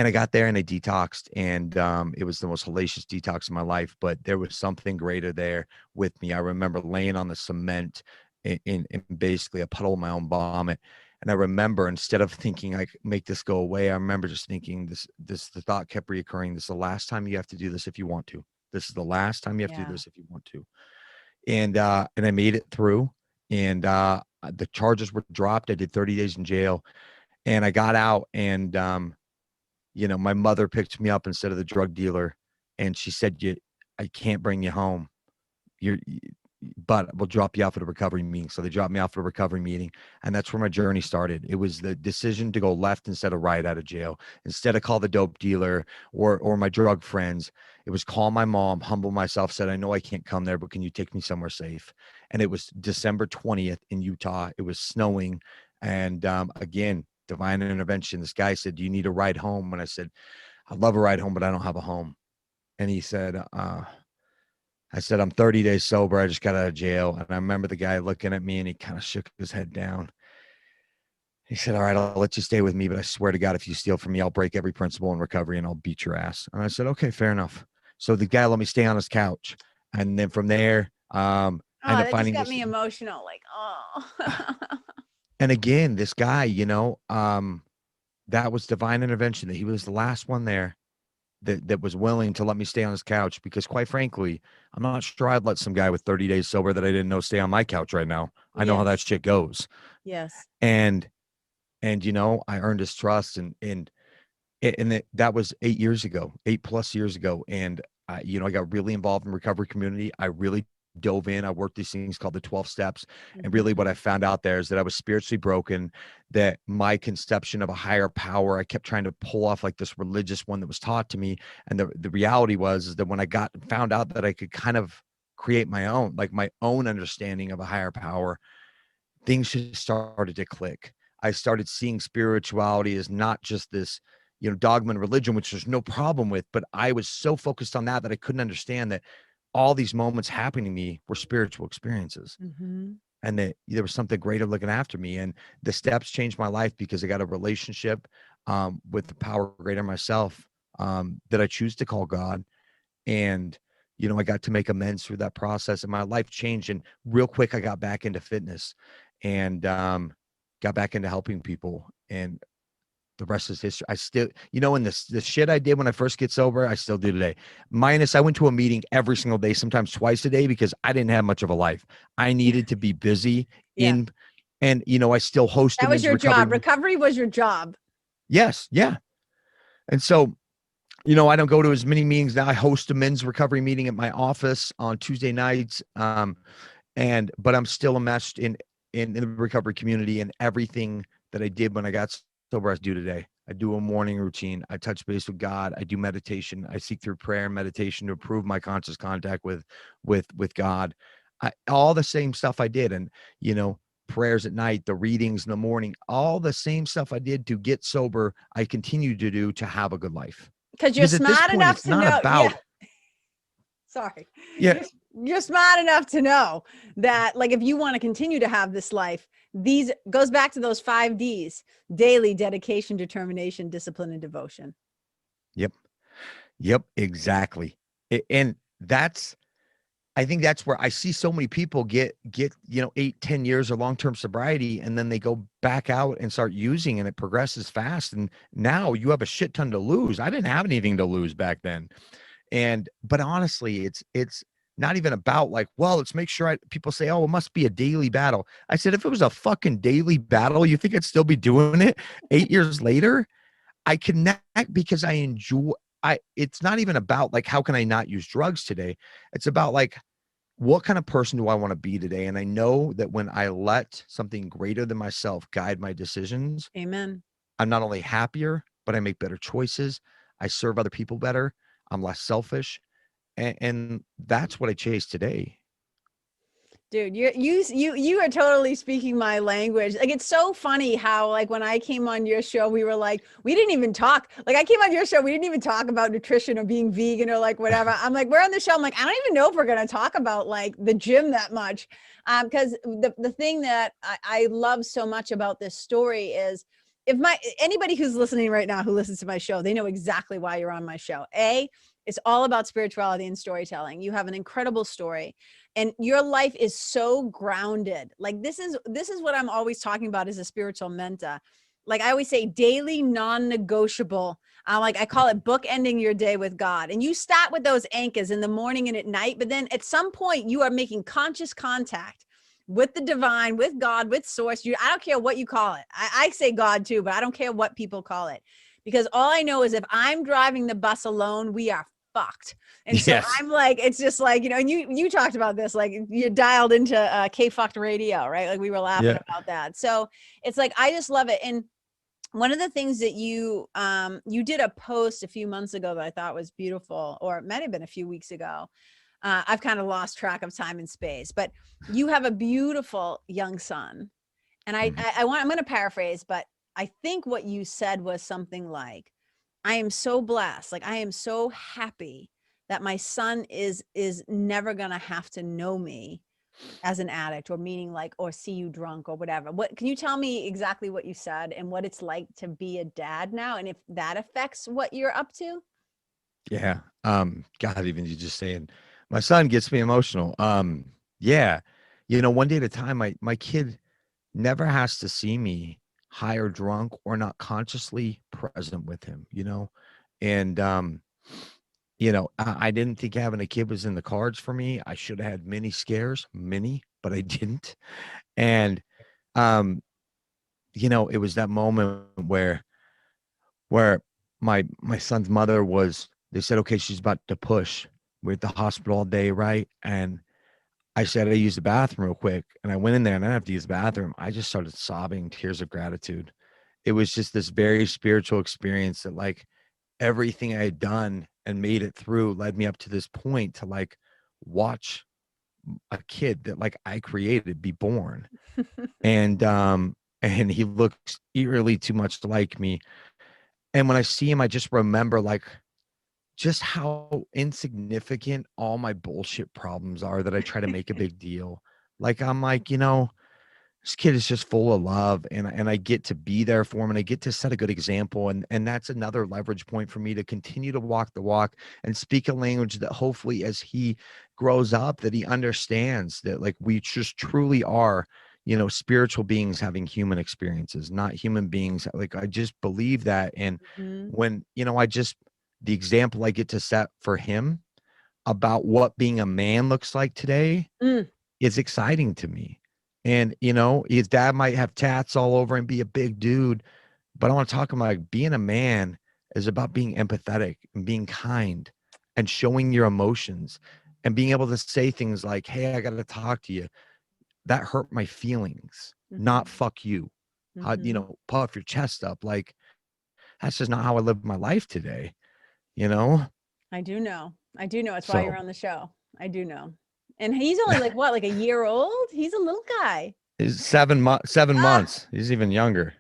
I got there and I detoxed, and it was the most hellacious detox of my life. But there was something greater there with me. I remember laying on the cement in basically a puddle of my own vomit. And I remember, instead of thinking I could make this go away, I remember just thinking, the thought kept reoccurring. This is the last time you have to do this if you want to. This is the last time you have to do
Yeah.
this if you want to. And I made it through, and the charges were dropped. I did 30 days in jail, and I got out, and my mother picked me up instead of the drug dealer, and she said, I can't bring you home. You're, but we'll drop you off at a recovery meeting. So they dropped me off at a recovery meeting, and that's where my journey started. It was the decision to go left instead of right out of jail. Instead of call the dope dealer or my drug friends, it was call my mom, humble myself, said, I know I can't come there, but can you take me somewhere safe? And it was December 20th in Utah. It was snowing, and again, divine intervention. This guy said, do you need a ride home? And I said, I'd love a ride home, but I don't have a home. And he said, I said, I'm 30 days sober. I just got out of jail. And I remember the guy looking at me, and he kind of shook his head down. He said, all right, I'll let you stay with me, but I swear to God, if you steal from me, I'll break every principle in recovery and I'll beat your ass. And I said, okay, fair enough. So the guy let me stay on his couch. And then from there, I
Oh,
ended up
that just
finding
got
this.
me emotional. Like, oh.
And again, this guy, that was divine intervention, that he was the last one there that was willing to let me stay on his couch, because quite frankly, I'm not sure I'd let some guy with 30 days sober that I didn't know stay on my couch right now. I know how that
Yes.
shit goes.
Yes.
And I earned his trust, that was 8 years ago, 8+ years ago. And I got really involved in recovery community. I really dove in. I worked these things called the 12 steps. And
Mhm.
really what I found out there is that I was spiritually broken, that my conception of a higher power, I kept trying to pull off like this religious one that was taught to me. And the reality was is that when I found out that I could kind of create my own, like my own understanding of a higher power, things just started to click. I started seeing spirituality as not just this, dogma and religion, which there's no problem with, but I was so focused on that I couldn't understand that all these moments happening to me were spiritual experiences,
Mhm.
and that there was something greater looking after me. And the steps changed my life because I got a relationship with the power greater myself, that I choose to call God. And, I got to make amends through that process, and my life changed. And real quick, I got back into fitness and got back into helping people. And the rest is history. I still, and the shit I did when I first get sober, I still do today. Minus, I went to a meeting every single day, sometimes twice a day, because I didn't have much of a life. I needed to be busy
Yeah.
and I still host
That
them
was
in
your
recovery.
job. Recovery was your job.
Yes. Yeah. And so, I don't go to as many meetings now. I host a men's recovery meeting at my office on Tuesday nights. But I'm still enmeshed in the recovery community, and everything that I did when I got sober, I do today. I do a morning routine. I touch base with God. I do meditation. I seek through prayer and meditation to improve my conscious contact with God. All the same stuff I did, and prayers at night, the readings in the morning, all the same stuff I did to get sober, I continue to do to have a good life.
Because you're
Because at this
smart
point,
enough
it's
to
not
know. Yeah.
about,
Sorry.
yeah,
You're smart enough to know that, like, if you want to continue to have this life, these goes back to those 5 Ds: daily, dedication, determination, discipline, and devotion.
yep, yep, exactly. And I think that's where I see so many people get 8, 10 years of long-term sobriety, and then they go back out and start using, and it progresses fast. And now you have a shit ton to lose. I didn't have anything to lose back then. But honestly, it's not even about like, well, let's make sure people say, oh, it must be a daily battle. I said, if it was a fucking daily battle, you think I'd still be doing it 8 years later? I connect because I enjoy. It's not even about like, how can I not use drugs today? It's about like, what kind of person do I want to be today? And I know that when I let something greater than myself guide my decisions,
Amen.
I'm not only happier, but I make better choices. I serve other people better. I'm less selfish. And that's what I chase today.
Dude, you are totally speaking my language. Like, it's so funny how, like, when I came on your show, we were like, we didn't even talk. Like, I came on your show, we didn't even talk about nutrition or being vegan or like whatever. I'm like, we're on the show. I'm like, I don't even know if we're gonna talk about like the gym that much. Because the thing that I love so much about this story is, if anybody who's listening right now who listens to my show, they know exactly why you're on my show. It's all about spirituality and storytelling. You have an incredible story, and your life is so grounded. Like, this is what I'm always talking about as a spiritual mentor. Like, I always say, daily non-negotiable. I call it bookending your day with God. And you start with those anchors in the morning and at night, but then at some point you are making conscious contact with the divine, with God, with source. I don't care what you call it. I say God too, but I don't care what people call it, because all I know is, if I'm driving the bus alone, we are fucked. And so
Yes.
I'm like, it's just like, and you talked about this, like, you're dialed into K-fucked radio, right? Like, we were laughing
Yeah.
about that. So it's like, I just love it. And one of the things that you did a post a few months ago that I thought was beautiful, or it might have been a few weeks ago. I've kind of lost track of time and space, but you have a beautiful young son. And
Mhm.
I'm going to paraphrase, but I think what you said was something like, I am so blessed. Like, I am so happy that my son is never going to have to know me as an addict, or meaning like, or see you drunk or whatever. What can you tell me exactly what you said and what it's like to be a dad now, and if that affects what you're up to?
Yeah. God, even you just saying, my son gets me emotional. Yeah. One day at a time, my kid never has to see me high or drunk or not consciously present with him, and I didn't think having a kid was in the cards for me. I should have had many scares, many, but I didn't. And um, it was that moment where my son's mother they said, okay, she's about to push. We're at the hospital all day, right? And I said I used the bathroom real quick, and I went in there and I didn't have to use the bathroom. I just started sobbing tears of gratitude. It was just this very spiritual experience that like everything I had done and made it through led me up to this point to like watch a kid that like I created be born. And he looks eerily too much like me. And when I see him, I just remember like just how insignificant all my bullshit problems are that I try to make a big deal. Like I'm like, this kid is just full of love, and I get to be there for him, and I get to set a good example, and that's another leverage point for me to continue to walk the walk and speak a language that hopefully as he grows up that he understands that like we just truly are, spiritual beings having human experiences, not human beings. Like I just believe that. And
Mhm.
when the example I get to set for him about what being a man looks like today
Mm.
is exciting to me. And, his dad might have tats all over and be a big dude, but I want to talk about like being a man is about being empathetic and being kind and showing your emotions and being able to say things like, hey, I got to talk to you. That hurt my feelings, not
Mhm.
fuck you.
Mhm.
Puff your chest up. Like, that's just not how I live my life today, you know?
I do know. I do know. It's why you're
So
on the show. I do know. And he's only like what, like a year old? He's a little guy.
it's 7 months, 7 months. He's even younger.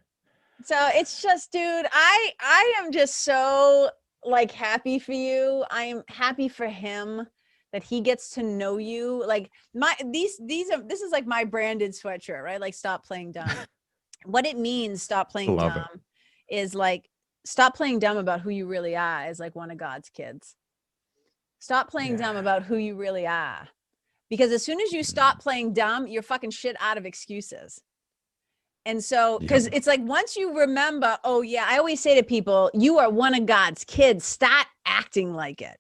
So it's just, dude, I am just so like happy for you. I am happy for him that he gets to know you. Like this is like my branded sweatshirt, right? Like stop playing dumb. What it means, stop
I
playing
love it.
dumb, is like stop playing dumb about who you really are as like one of God's kids. Stop playing
Yeah.
dumb about who you really are. Because as soon as you stop playing dumb, you're fucking shit out of excuses. And so,
Yep.
because it's like once you remember, oh yeah, I always say to people, you are one of God's kids. Start acting like it.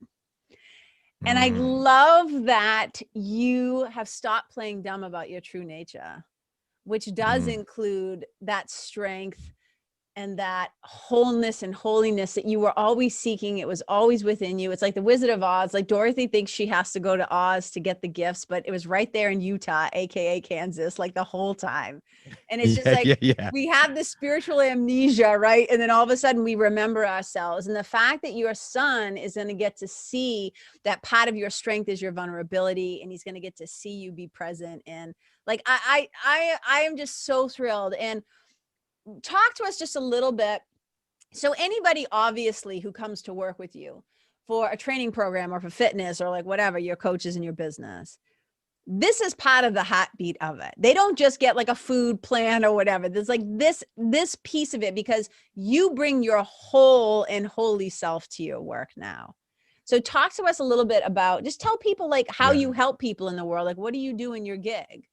And I
Mm.
love that you have stopped playing dumb about your true nature, which does
Mm.
include that strength and that wholeness and holiness that you were always seeking. It was always within you. It's like the Wizard of Oz. Like Dorothy thinks she has to go to Oz to get the gifts, but it was right there in Utah, aka Kansas, like the whole time. And it's just
Yeah,
like
yeah, yeah.
we have this spiritual amnesia, right? And then all of a sudden we remember ourselves. And the fact that your son is going to get to see that part of your strength is your vulnerability, and he's going to get to see you be present. And like I am just so thrilled. And talk to us just a little bit. So anybody obviously who comes to work with you for a training program or for fitness or like whatever, your coaches in your business, this is part of the heartbeat of it. They don't just get like a food plan or whatever. There's like this piece of it because you bring your whole and holy self to your work now. So talk to us a little bit about, just tell people like how
Yeah.
you help people in the world. Like, what do you do in your gig?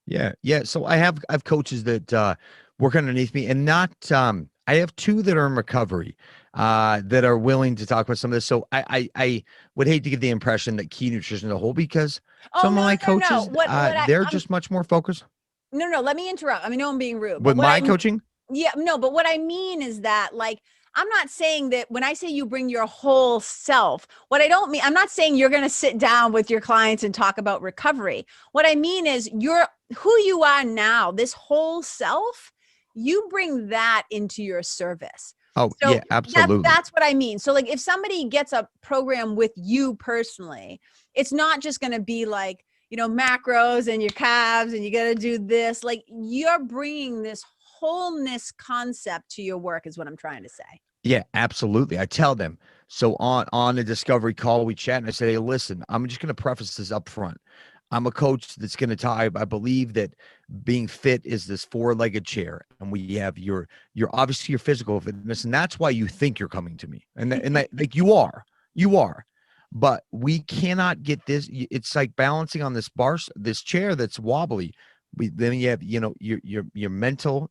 Yeah. Yeah. So I have coaches that work underneath me, and not I have two that are in recovery that are willing to talk about some of this. So I would hate to give the impression that Key Nutrition as a whole, because
Oh,
some of
no,
my
no, no.
coaches
What
they're
I'm
just much more focused
no, let me interrupt. I mean, no, I'm being rude, but
with my coaching.
yeah, no, but what I mean is that, like, I'm not saying that when I say you bring your whole self, what I don't mean, I'm not saying you're going to sit down with your clients and talk about recovery. What I mean is you're who you are now, this whole self, you bring that into your service.
Oh
So
yeah, absolutely.
that's what I mean. So like if somebody gets a program with you personally, it's not just going to be like, macros and your calves and you got to do this. Like you're bringing this wholeness concept to your work is what I'm trying to say.
Yeah, absolutely. I tell them. So on the discovery call, we chat, and I say, hey, listen, I'm just going to preface this up front. I'm a coach that's going to tell. I believe that being fit is this four-legged chair, and we have your obviously your physical fitness, and that's why you think you're coming to me, and that like you are, but we cannot get this. It's like balancing on this chair that's wobbly. Then you have your mental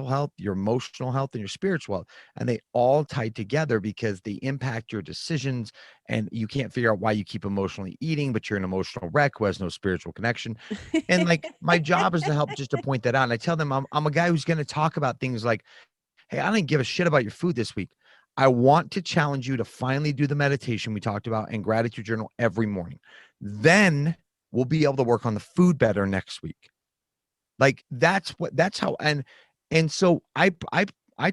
health, your emotional health, and your spiritual health, and they all tie together because they impact your decisions. And you can't figure out why you keep emotionally eating, but you're an emotional wreck who has no spiritual connection. And like my job is to help just to point that out. And I tell them I'm a guy who's going to talk about things like, hey, I didn't give a shit about your food this week. I want to challenge you to finally do the meditation we talked about and gratitude journal every morning. then we'll be able to work on the food better next week. Like that's how, and so I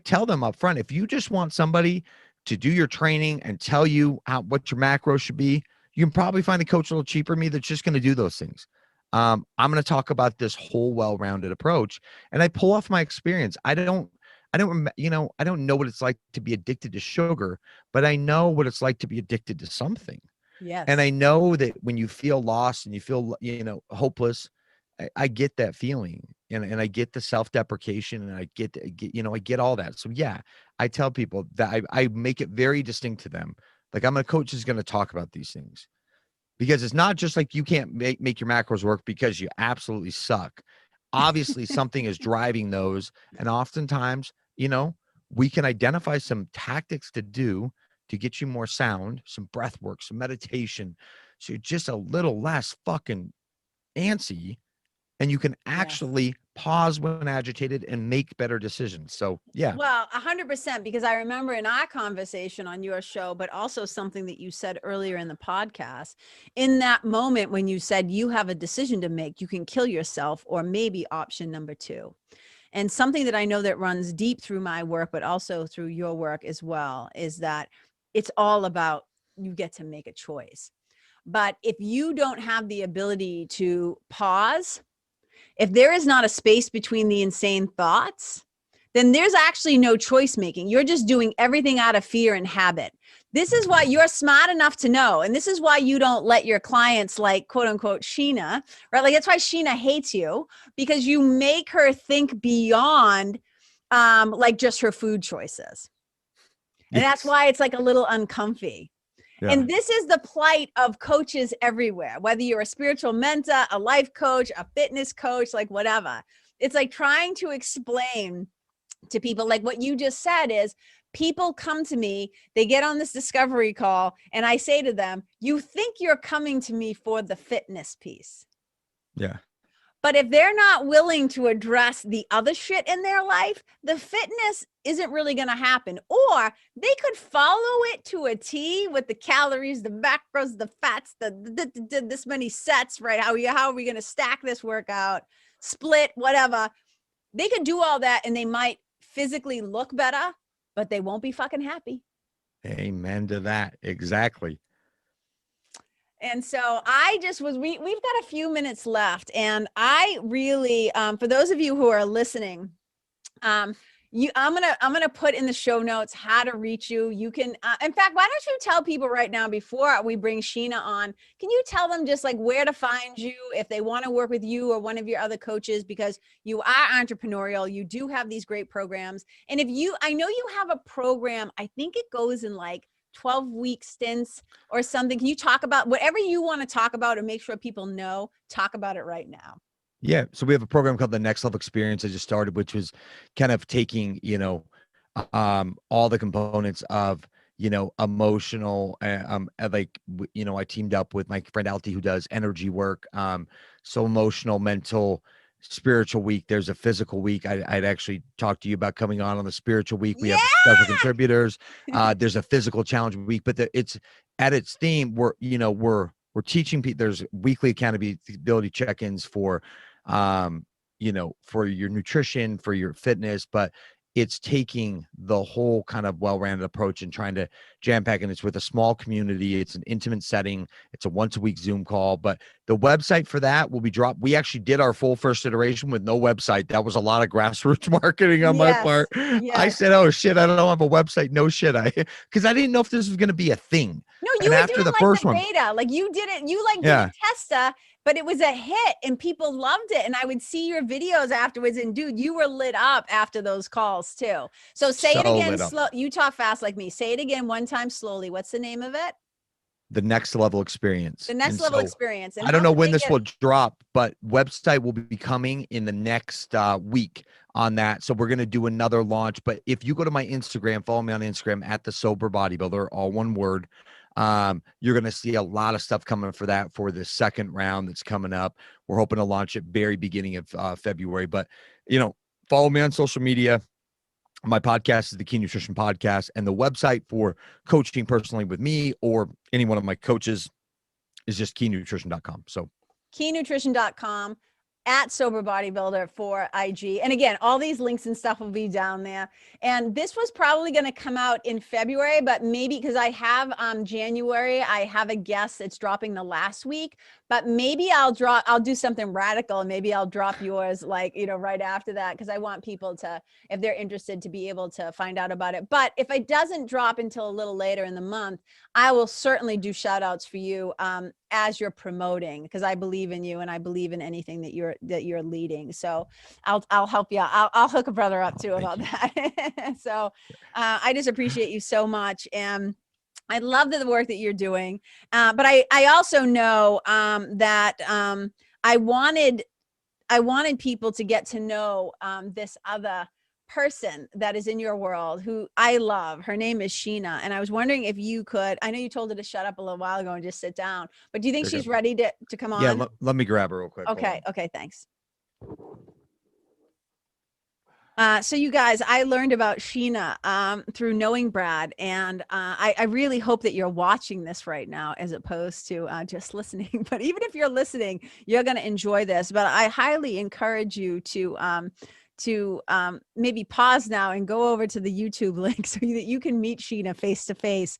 tell them up front, if you just want somebody to do your training and tell you what your macros should be, you can probably find a coach a little cheaper than me that's just going to do those things. I'm going to talk about this whole well-rounded approach, and I pull off my experience. I don't know what it's like to be addicted to sugar, but I know what it's like to be addicted to something.
Yes.
And I know that when you feel lost and you feel, hopeless, I get that feeling, and I get the self-deprecation, and I get all that. So yeah, I tell people that I make it very distinct to them. Like, I'm a coach is going to talk about these things, because it's not just like you can't make your macros work because you absolutely suck. Obviously something is driving those. And oftentimes, we can identify some tactics to do to get you more sound, some breath work, some meditation. So you're just a little less fucking antsy, and you can actually pause when agitated and make better decisions. So yeah.
Well, 100%, because I remember in our conversation on your show, but also something that you said earlier in the podcast, in that moment when you said you have a decision to make, you can kill yourself, or maybe option number 2. And something that I know that runs deep through my work, but also through your work as well, is that it's all about, you get to make a choice. But if you don't have the ability to pause, if there is not a space between the insane thoughts, then there's actually no choice making. You're just doing everything out of fear and habit. This is why you're smart enough to know. And this is why you don't let your clients, like, quote unquote, Sheena, right? Like, that's why Sheena hates you, because you make her think beyond like just her food choices. And that's why it's like a little uncomfy. Yeah. And this is the plight of coaches everywhere, whether you're a spiritual mentor, a life coach, a fitness coach, like whatever. It's like trying to explain to people, like what you just said is, people come to me, they get on this discovery call, and I say to them, you think you're coming to me for the fitness piece.
Yeah.
But if they're not willing to address the other shit in their life, the fitness isn't really going to happen. Or they could follow it to a T with the calories, the macros, the fats, the this many sets, right? How are we going to stack this workout, split, whatever. They could do all that, and they might physically look better, but they won't be fucking happy.
Amen to that. Exactly.
And so I just we've got a few minutes left, and I really, for those of you who are listening, I'm gonna put in the show notes how to reach you. You can, in fact, why don't you tell people right now, before we bring Sheena on, can you tell them just like where to find you if they want to work with you or one of your other coaches, because you are entrepreneurial, you do have these great programs. And I know you have a program, I think it goes in like 12-week stints or something. Can you talk about whatever you want to talk about and make sure people know, talk about it right now?
Yeah. So we have a program called the Next Level Experience I just started, which was kind of taking, all the components of, emotional, I teamed up with my friend Alti, who does energy work. So emotional, mental, spiritual week. There's a physical week. I'd actually talked to you about coming on the spiritual week. We have special contributors. There's a physical challenge week, but it's at its theme. We're teaching people. There's weekly accountability check-ins for your nutrition, for your fitness, but it's taking the whole kind of well-rounded approach and trying to jam pack, and it's with a small community. It's an intimate setting. It's a once-a-week Zoom call, but the website for that will be dropped. We actually did our full first iteration with no website. That was a lot of grassroots marketing on my part. Yes. I said, oh shit, I don't have a website. No shit. Because I didn't know if this was going to be a thing.
No, you were doing the first one, beta. Like you did it. You did a testa, but it was a hit and people loved it. And I would see your videos afterwards, and dude, you were lit up after those calls too. So say it again. Slow. You talk fast like me. Say it again one time slowly. What's the name of it?
The Next Level Experience.
The Next Level Experience. And
I don't know when this will drop, but website will be coming in the next week on that. So we're going to do another launch. But if you go to my Instagram, follow me on Instagram at the Sober Bodybuilder, all one word. You're going to see a lot of stuff coming for that, for the second round that's coming up. We're hoping to launch it very beginning of February, but follow me on social media. My podcast is the Key Nutrition Podcast, and the website for coaching personally with me or any one of my coaches is just keynutrition.com. So
keynutrition.com, at Sober Bodybuilder for IG. And again, all these links and stuff will be down there. And this was probably going to come out in February, but maybe because I have January, I have a guest that's dropping the last week, but maybe I'll do something radical, and maybe I'll drop yours like, right after that, because I want people to, if they're interested, to be able to find out about it. But if it doesn't drop until a little later in the month, I will certainly do shout outs for you as you're promoting, because I believe in you and I believe in anything that you're leading. So I'll help you. I'll hook a brother up too about that. So I just appreciate you so much. And I love the work that you're doing. But I also know that I wanted people to get to know this other person that is in your world who I love. Her name is Sheena. And I was wondering if you could, I know you told her to shut up a little while ago and just sit down, but do you think she's ready to come on?
Yeah, let me grab her real quick.
Okay. Okay. Thanks. So you guys, I learned about Sheena through knowing Brad, and I really hope that you're watching this right now as opposed to just listening. But even if you're listening, you're going to enjoy this. But I highly encourage you to maybe pause now and go over to the YouTube link so that you can meet Sheena face to face,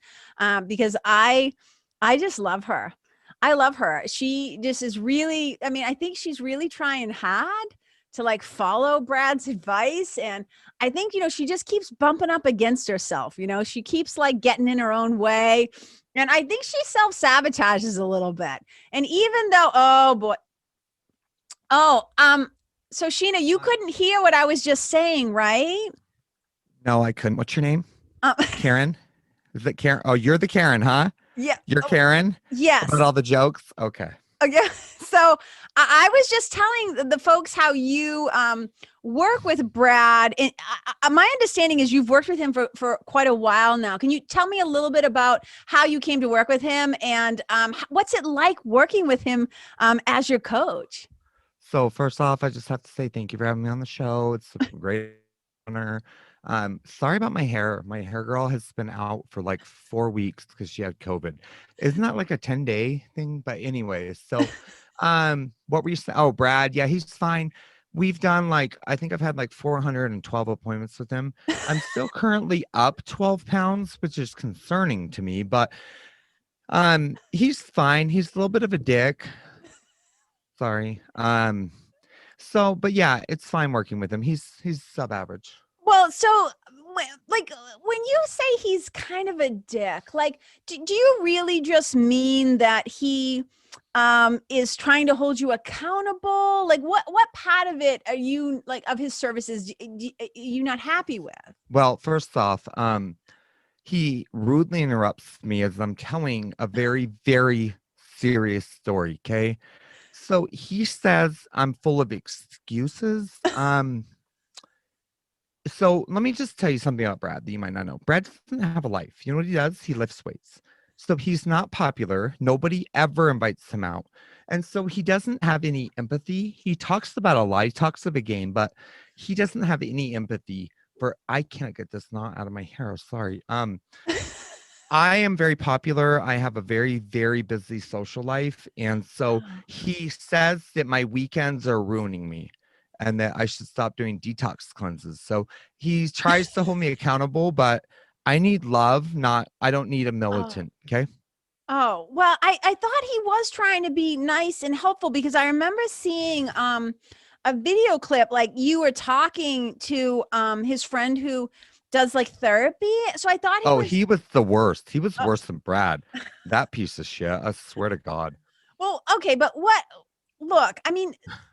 because I just love her. I love her. She just is really, I think she's really trying hard to like follow Brad's advice. And I think, she just keeps bumping up against herself. She keeps like getting in her own way. And I think she self-sabotages a little bit. And even though, oh boy. So Sheena, you couldn't hear what I was just saying, right?
No, I couldn't. What's your name? Karen? Is it Karen? Oh, you're the Karen, huh?
Yeah.
You're Karen?
Yes.
About all the jokes? Okay.
Okay. So I was just telling the folks how you work with Brad. And my understanding is you've worked with him for quite a while now. Can you tell me a little bit about how you came to work with him, and what's it like working with him as your coach?
So first off, I just have to say thank you for having me on the show. It's a great honor. Sorry about my hair. My hair girl has been out for like 4 weeks because she had COVID. Isn't that like a 10-day thing? But anyways, so what were you saying? Oh, Brad, yeah, he's fine. We've done I think I've had like 412 appointments with him. I'm still currently up 12 pounds, which is concerning to me, but he's fine. He's a little bit of a dick. Sorry. But yeah, it's fine working with him. He's sub average.
Well, so like when you say he's kind of a dick, like do you really just mean that he is trying to hold you accountable? Like what part of it are you like of his services you not happy with?
Well, first off, he rudely interrupts me as I'm telling a very, very serious story. Okay. So he says I'm full of excuses. So let me just tell you something about Brad that you might not know. Brad doesn't have a life. You know what he does? He lifts weights. So he's not popular. Nobody ever invites him out. And so he doesn't have any empathy. He talks about a lot. He talks of a game, but he doesn't have any empathy for, I can't get this knot out of my hair. Sorry. I am very popular. I have a very, very busy social life. And so he says that my weekends are ruining me and that I should stop doing detox cleanses. So he tries to hold me accountable, but I need love, I don't need a militant. Okay.
Oh, well, I thought he was trying to be nice and helpful, because I remember seeing a video clip, like you were talking to his friend who does like therapy. So I thought
he was the worst. He was worse than Brad. That piece of shit. I swear to God.
Well, okay, but look,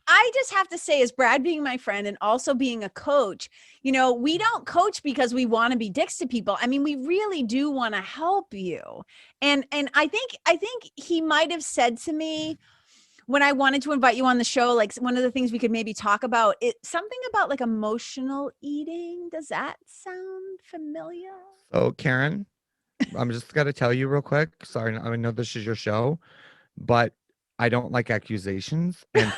I just have to say, as Brad being my friend and also being a coach, we don't coach because we want to be dicks to people. We really do want to help you. And I think he might have said to me when I wanted to invite you on the show, like one of the things we could maybe talk about, something about like emotional eating. Does that sound familiar?
So Karen, I'm just got to tell you real quick. Sorry, I know this is your show, but I don't like accusations, and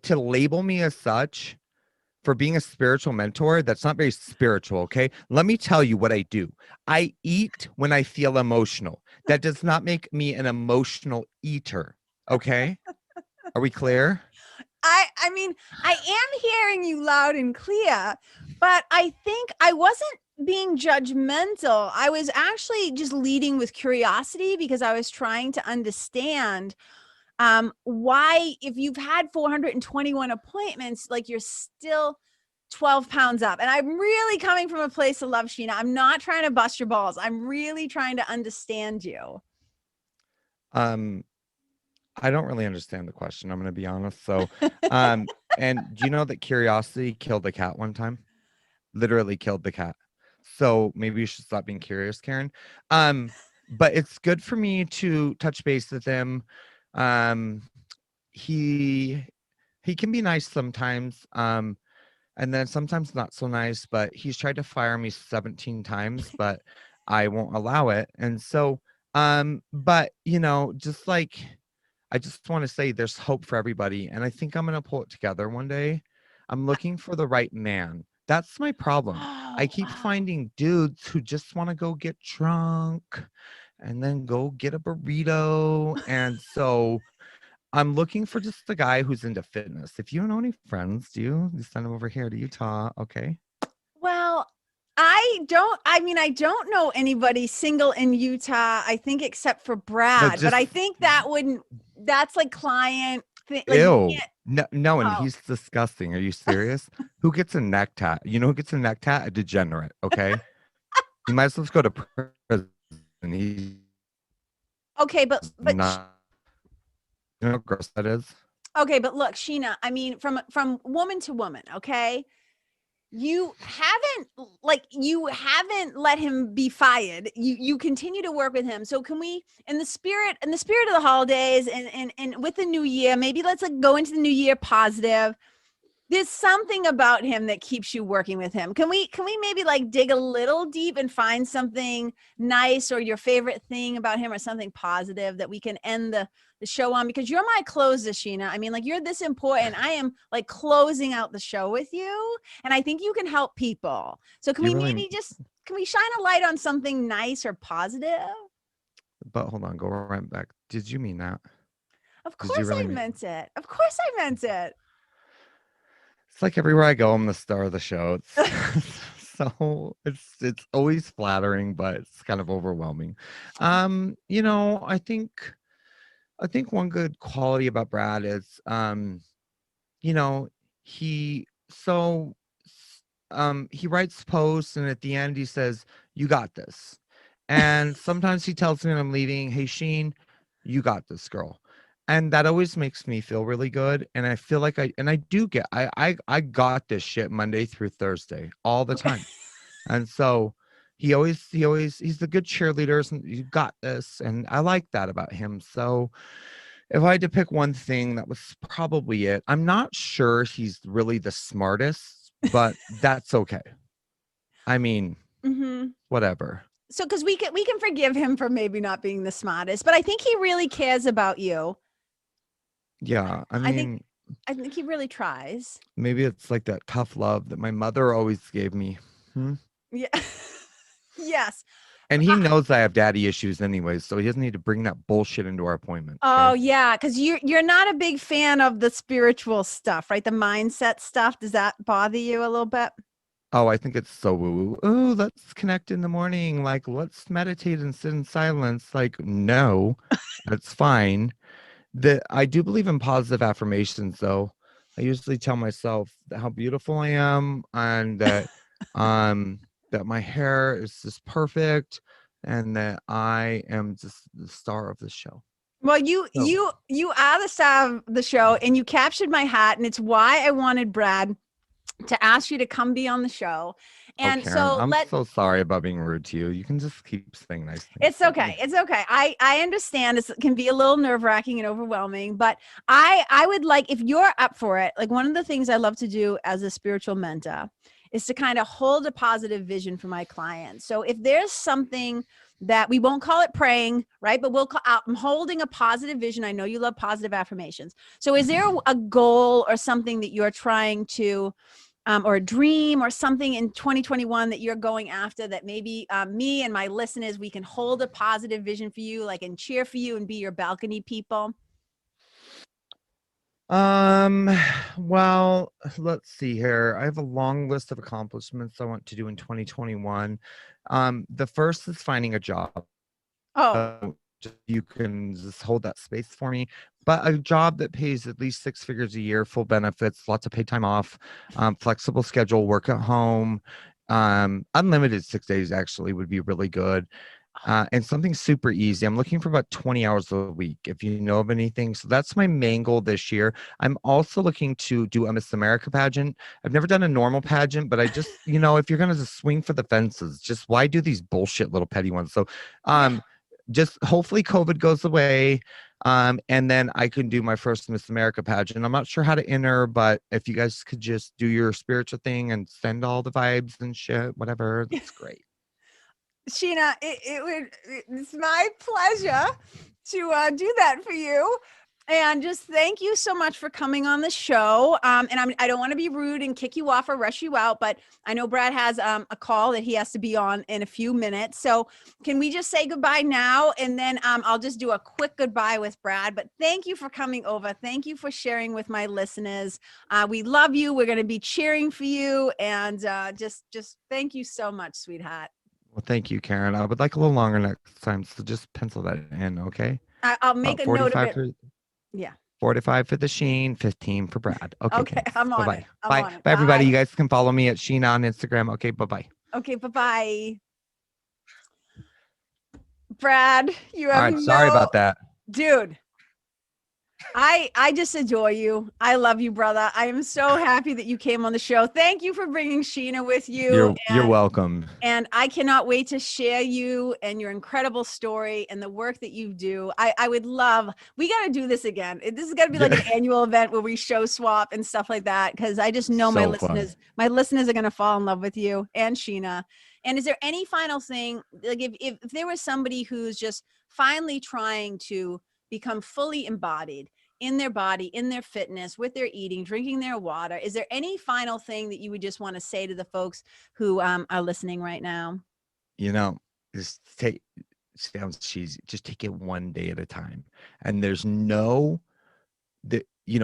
to label me as such for being a spiritual mentor, that's not very spiritual. Okay. Let me tell you what I do. I eat when I feel emotional. That does not make me an emotional eater. Okay. Are we clear?
I mean, I am hearing you loud and clear, but I think I wasn't being judgmental. I was actually just leading with curiosity because I was trying to understand why, if you've had 421 appointments, like you're still 12 pounds up. And I'm really coming from a place of love, Sheena. I'm not trying to bust your balls. I'm really trying to understand you.
Um, I don't really understand the question. I'm going to be honest. So, and do you know that curiosity killed the cat one time? Literally killed the cat. So maybe you should stop being curious, Karen. But it's good for me to touch base with him. Um, he he can be nice sometimes. And then sometimes not so nice, but he's tried to fire me 17 times, but I won't allow it. And so, but just like I just want to say there's hope for everybody. And I think I'm going to pull it together one day. I'm looking for the right man. That's my problem. I
Oh,
keep
wow.
finding dudes who just want to go get drunk and then go get a burrito. And so I'm looking for just the guy who's into fitness. If you know any friends, you send them over here to Utah. Okay.
Well, I don't know anybody single in Utah, I think, except for
No,
Brad, but
just
I think that's like client thing. Like you
ew.
can't,
No, and
oh,
he's disgusting. Are you serious? Who gets a neck tat? You know who gets a neck tat? A degenerate. Okay. He might as well just go to prison. He's
okay, but
not. You know how gross that is?
okay, but look, Sheena, I mean, from woman to woman, okay? You haven't let him be fired. You continue to work with him. So can we, in the spirit of the holidays and with the new year, maybe let's like go into the new year positive. There's something about him that keeps you working with him. Can we maybe like dig a little deep and find something nice or your favorite thing about him or something positive that we can end the show on? Because you're my closer, Sheena. I mean, like you're this important. I am like closing out the show with you, and I think you can help people. So
You really,
can we shine a light on something nice or positive?
but hold on, go right back. Did you mean that?
Of
Did you
course
really
I
mean?
meant it. Of course I meant it.
It's like everywhere I go, I'm the star of the show. It's so it's always flattering, but it's kind of overwhelming. I think one good quality about Brad is you know, he so he writes posts and at the end he says, "You got this." And sometimes he tells me when I'm leaving, "Hey Sheen, you got this, girl." And that always makes me feel really good. And I feel like I do get I got this shit Monday through Thursday all the time. And so he's the good cheerleaders and you got this. And I like that about him. So if I had to pick one thing, that was probably it. I'm not sure he's really the smartest, but that's okay. I mean,
Mm-hmm.
whatever.
So because we can forgive him for maybe not being the smartest, but I think he really cares about you.
Yeah, I
I think
mean,
I think he really tries.
maybe it's like that tough love that my mother always gave me. Hmm?
Yeah. Yes.
And he knows I have daddy issues anyways, so he doesn't need to bring that bullshit into our appointment.
Oh
Okay.
yeah, because you're not a big fan of the spiritual stuff, right? The mindset stuff. Does that bother you a little bit?
Oh, I think it's so woo woo. Oh, let's connect in the morning. Like, let's meditate and sit in silence. Like, no, that's fine. I do believe in positive affirmations though. I usually tell myself how beautiful I am and um that my hair is just perfect and that I am just the star of the show.
Well, you
So,
you you are the star of the show, and you captured my hat, and it's why I wanted Brad to ask you to come be on the show.
oh
And
Karen,
so
I'm
let
so sorry about being rude to you. You can just keep saying nice things
It's
to me.
okay. It's okay. I understand it can be a little nerve-wracking and overwhelming, but I would like, if you're up for it, like one of the things I love to do as a spiritual mentor is to kind of hold a positive vision for my clients. So if there's something that we won't call it praying, right? But I'm holding a positive vision. I know you love positive affirmations. So is there a goal or something that you're trying to or a dream or something in 2021 that you're going after that maybe me and my listeners, we can hold a positive vision for you, like, and cheer for you and be your balcony people?
Well, let's see here. I have a long list of accomplishments I want to do in 2021. The first is finding a job.
Oh,
You can just hold that space for me, but a job that pays at least 6 figures a year, full benefits, lots of paid time off, flexible schedule, work at home, unlimited 6 days actually would be really good. And something super easy. I'm looking for about 20 hours a week, if you know of anything. So that's my main goal this year. I'm also looking to do a Miss America pageant. I've never done a normal pageant, but I just, if you're going to just swing for the fences, just why do these bullshit little petty ones? So, just hopefully COVID goes away. And then I can do my first Miss America pageant. I'm not sure how to enter, but if you guys could just do your spiritual thing and send all the vibes and shit, whatever, that's great.
Sheena, it's my pleasure to do that for you. And just thank you so much for coming on the show. And I don't want to be rude and kick you off or rush you out, but I know Brad has a call that he has to be on in a few minutes. So can we just say goodbye now? And then I'll just do a quick goodbye with Brad. But thank you for coming over. Thank you for sharing with my listeners. We love you. We're going to be cheering for you. And just thank you so much, sweetheart.
Well, thank you, Karen. I would like a little longer next time, so just pencil that in, okay?
I'll make a note of it. Yeah.
45 for the Sheen, 15 for Brad. Okay,
I'm on
bye-bye.
it.
Bye, everybody. You guys can follow me at Sheena on Instagram. Okay, bye-bye.
Okay, bye-bye. Brad, you have
All right, sorry about that.
Dude, I just adore you. I love you, brother. I am so happy that you came on the show. Thank you for bringing Sheena with you.
You're welcome.
And I cannot wait to share you and your incredible story and the work that you do. I would love, we got to do this again. This is going to be like an annual event where we show swap and stuff like that. Cause I just know my listeners are going to fall in love with you and Sheena. And is there any final thing, like if there was somebody who's just finally trying to become fully embodied in their body, in their fitness, with their eating, drinking their water, is there any final thing that you would just want to say to the folks who are listening right now?
Just sounds cheesy. Just take it one day at a time. And there's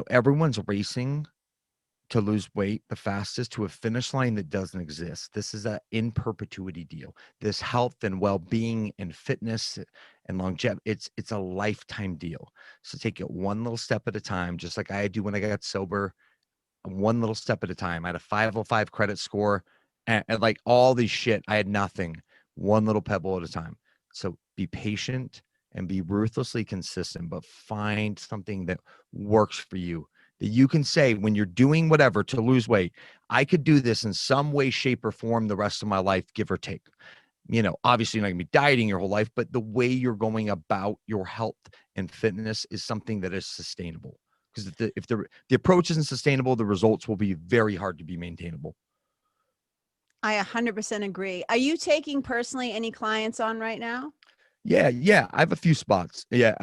everyone's racing to lose weight the fastest to a finish line that doesn't exist. This is an in perpetuity deal. This health and well-being and fitness and longevity, it's a lifetime deal. So take it one little step at a time, just like I do when I got sober. One little step at a time. I had a 505 credit score and like all these shit. I had nothing. One little pebble at a time. So be patient and be ruthlessly consistent, but find something that works for you, that you can say when you're doing whatever to lose weight, I could do this in some way, shape, or form the rest of my life, give or take. Obviously you're not gonna be dieting your whole life, but the way you're going about your health and fitness is something that is sustainable. Because if the approach isn't sustainable, the results will be very hard to be maintainable.
I 100% agree. Are you taking personally any clients on right now?
Yeah. I have a few spots. Yeah.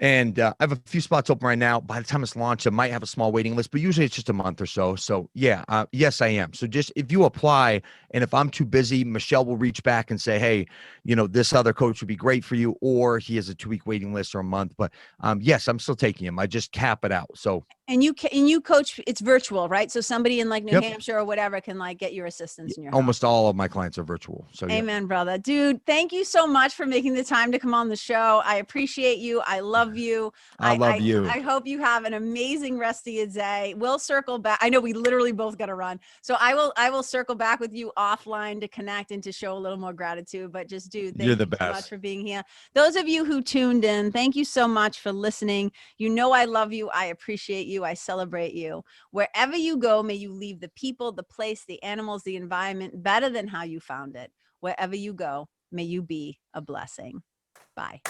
And I have a few spots open right now. By the time it's launched, I might have a small waiting list, but usually it's just a month or so. So yeah, yes, I am. So just if you apply, and if I'm too busy, Michelle will reach back and say, hey, this other coach would be great for you, or he has a 2-week waiting list or a month. But yes, I'm still taking him. I just cap it out. So.
And you coach, it's virtual, right? So somebody in like New Hampshire or whatever can like get your assistance in your
Almost
home.
all of my clients are virtual. So
amen, brother. Dude, thank you so much for making the time to come on the show. I appreciate you. I love you.
I love you.
I hope you have an amazing rest of your day. We'll circle back. I know we literally both got to run. So I will circle back with you offline to connect and to show a little more gratitude. But just dude, thank you so much for being here. Those of you who tuned in, thank you so much for listening. I love you. I appreciate you. I celebrate you. Wherever you go, may you leave the people, the place, the animals, the environment better than how you found it. Wherever you go, may you be a blessing. Bye.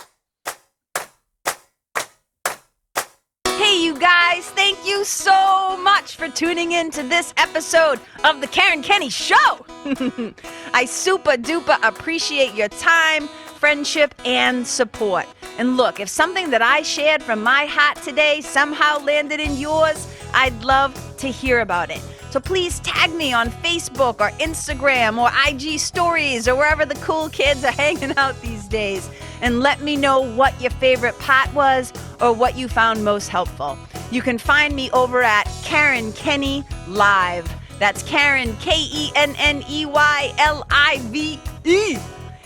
Hey, you guys, thank you so much for tuning in to this episode of the Karen Kenney Show. I super duper appreciate your time, friendship, and support. And look, if something that I shared from my heart today somehow landed in yours, I'd love to hear about it. So please tag me on Facebook or Instagram or IG stories or wherever the cool kids are hanging out these days. And let me know what your favorite part was or what you found most helpful. You can find me over at Karen Kenney Live. That's Karen, KENNEYLIVE.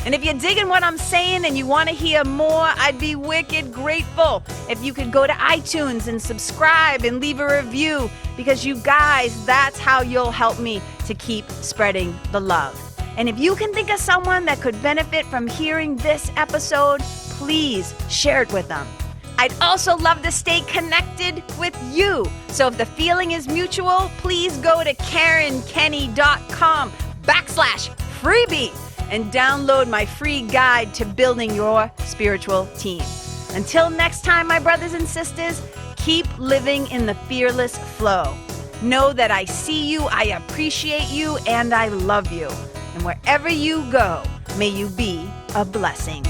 And if you're digging what I'm saying and you want to hear more, I'd be wicked grateful if you could go to iTunes and subscribe and leave a review, because you guys, that's how you'll help me to keep spreading the love. And if you can think of someone that could benefit from hearing this episode, please share it with them. I'd also love to stay connected with you. So if the feeling is mutual, please go to KarenKenney.com/freebie and download my free guide to building your spiritual team. Until next time, my brothers and sisters, keep living in the fearless flow. Know that I see you, I appreciate you, and I love you. And wherever you go, may you be a blessing.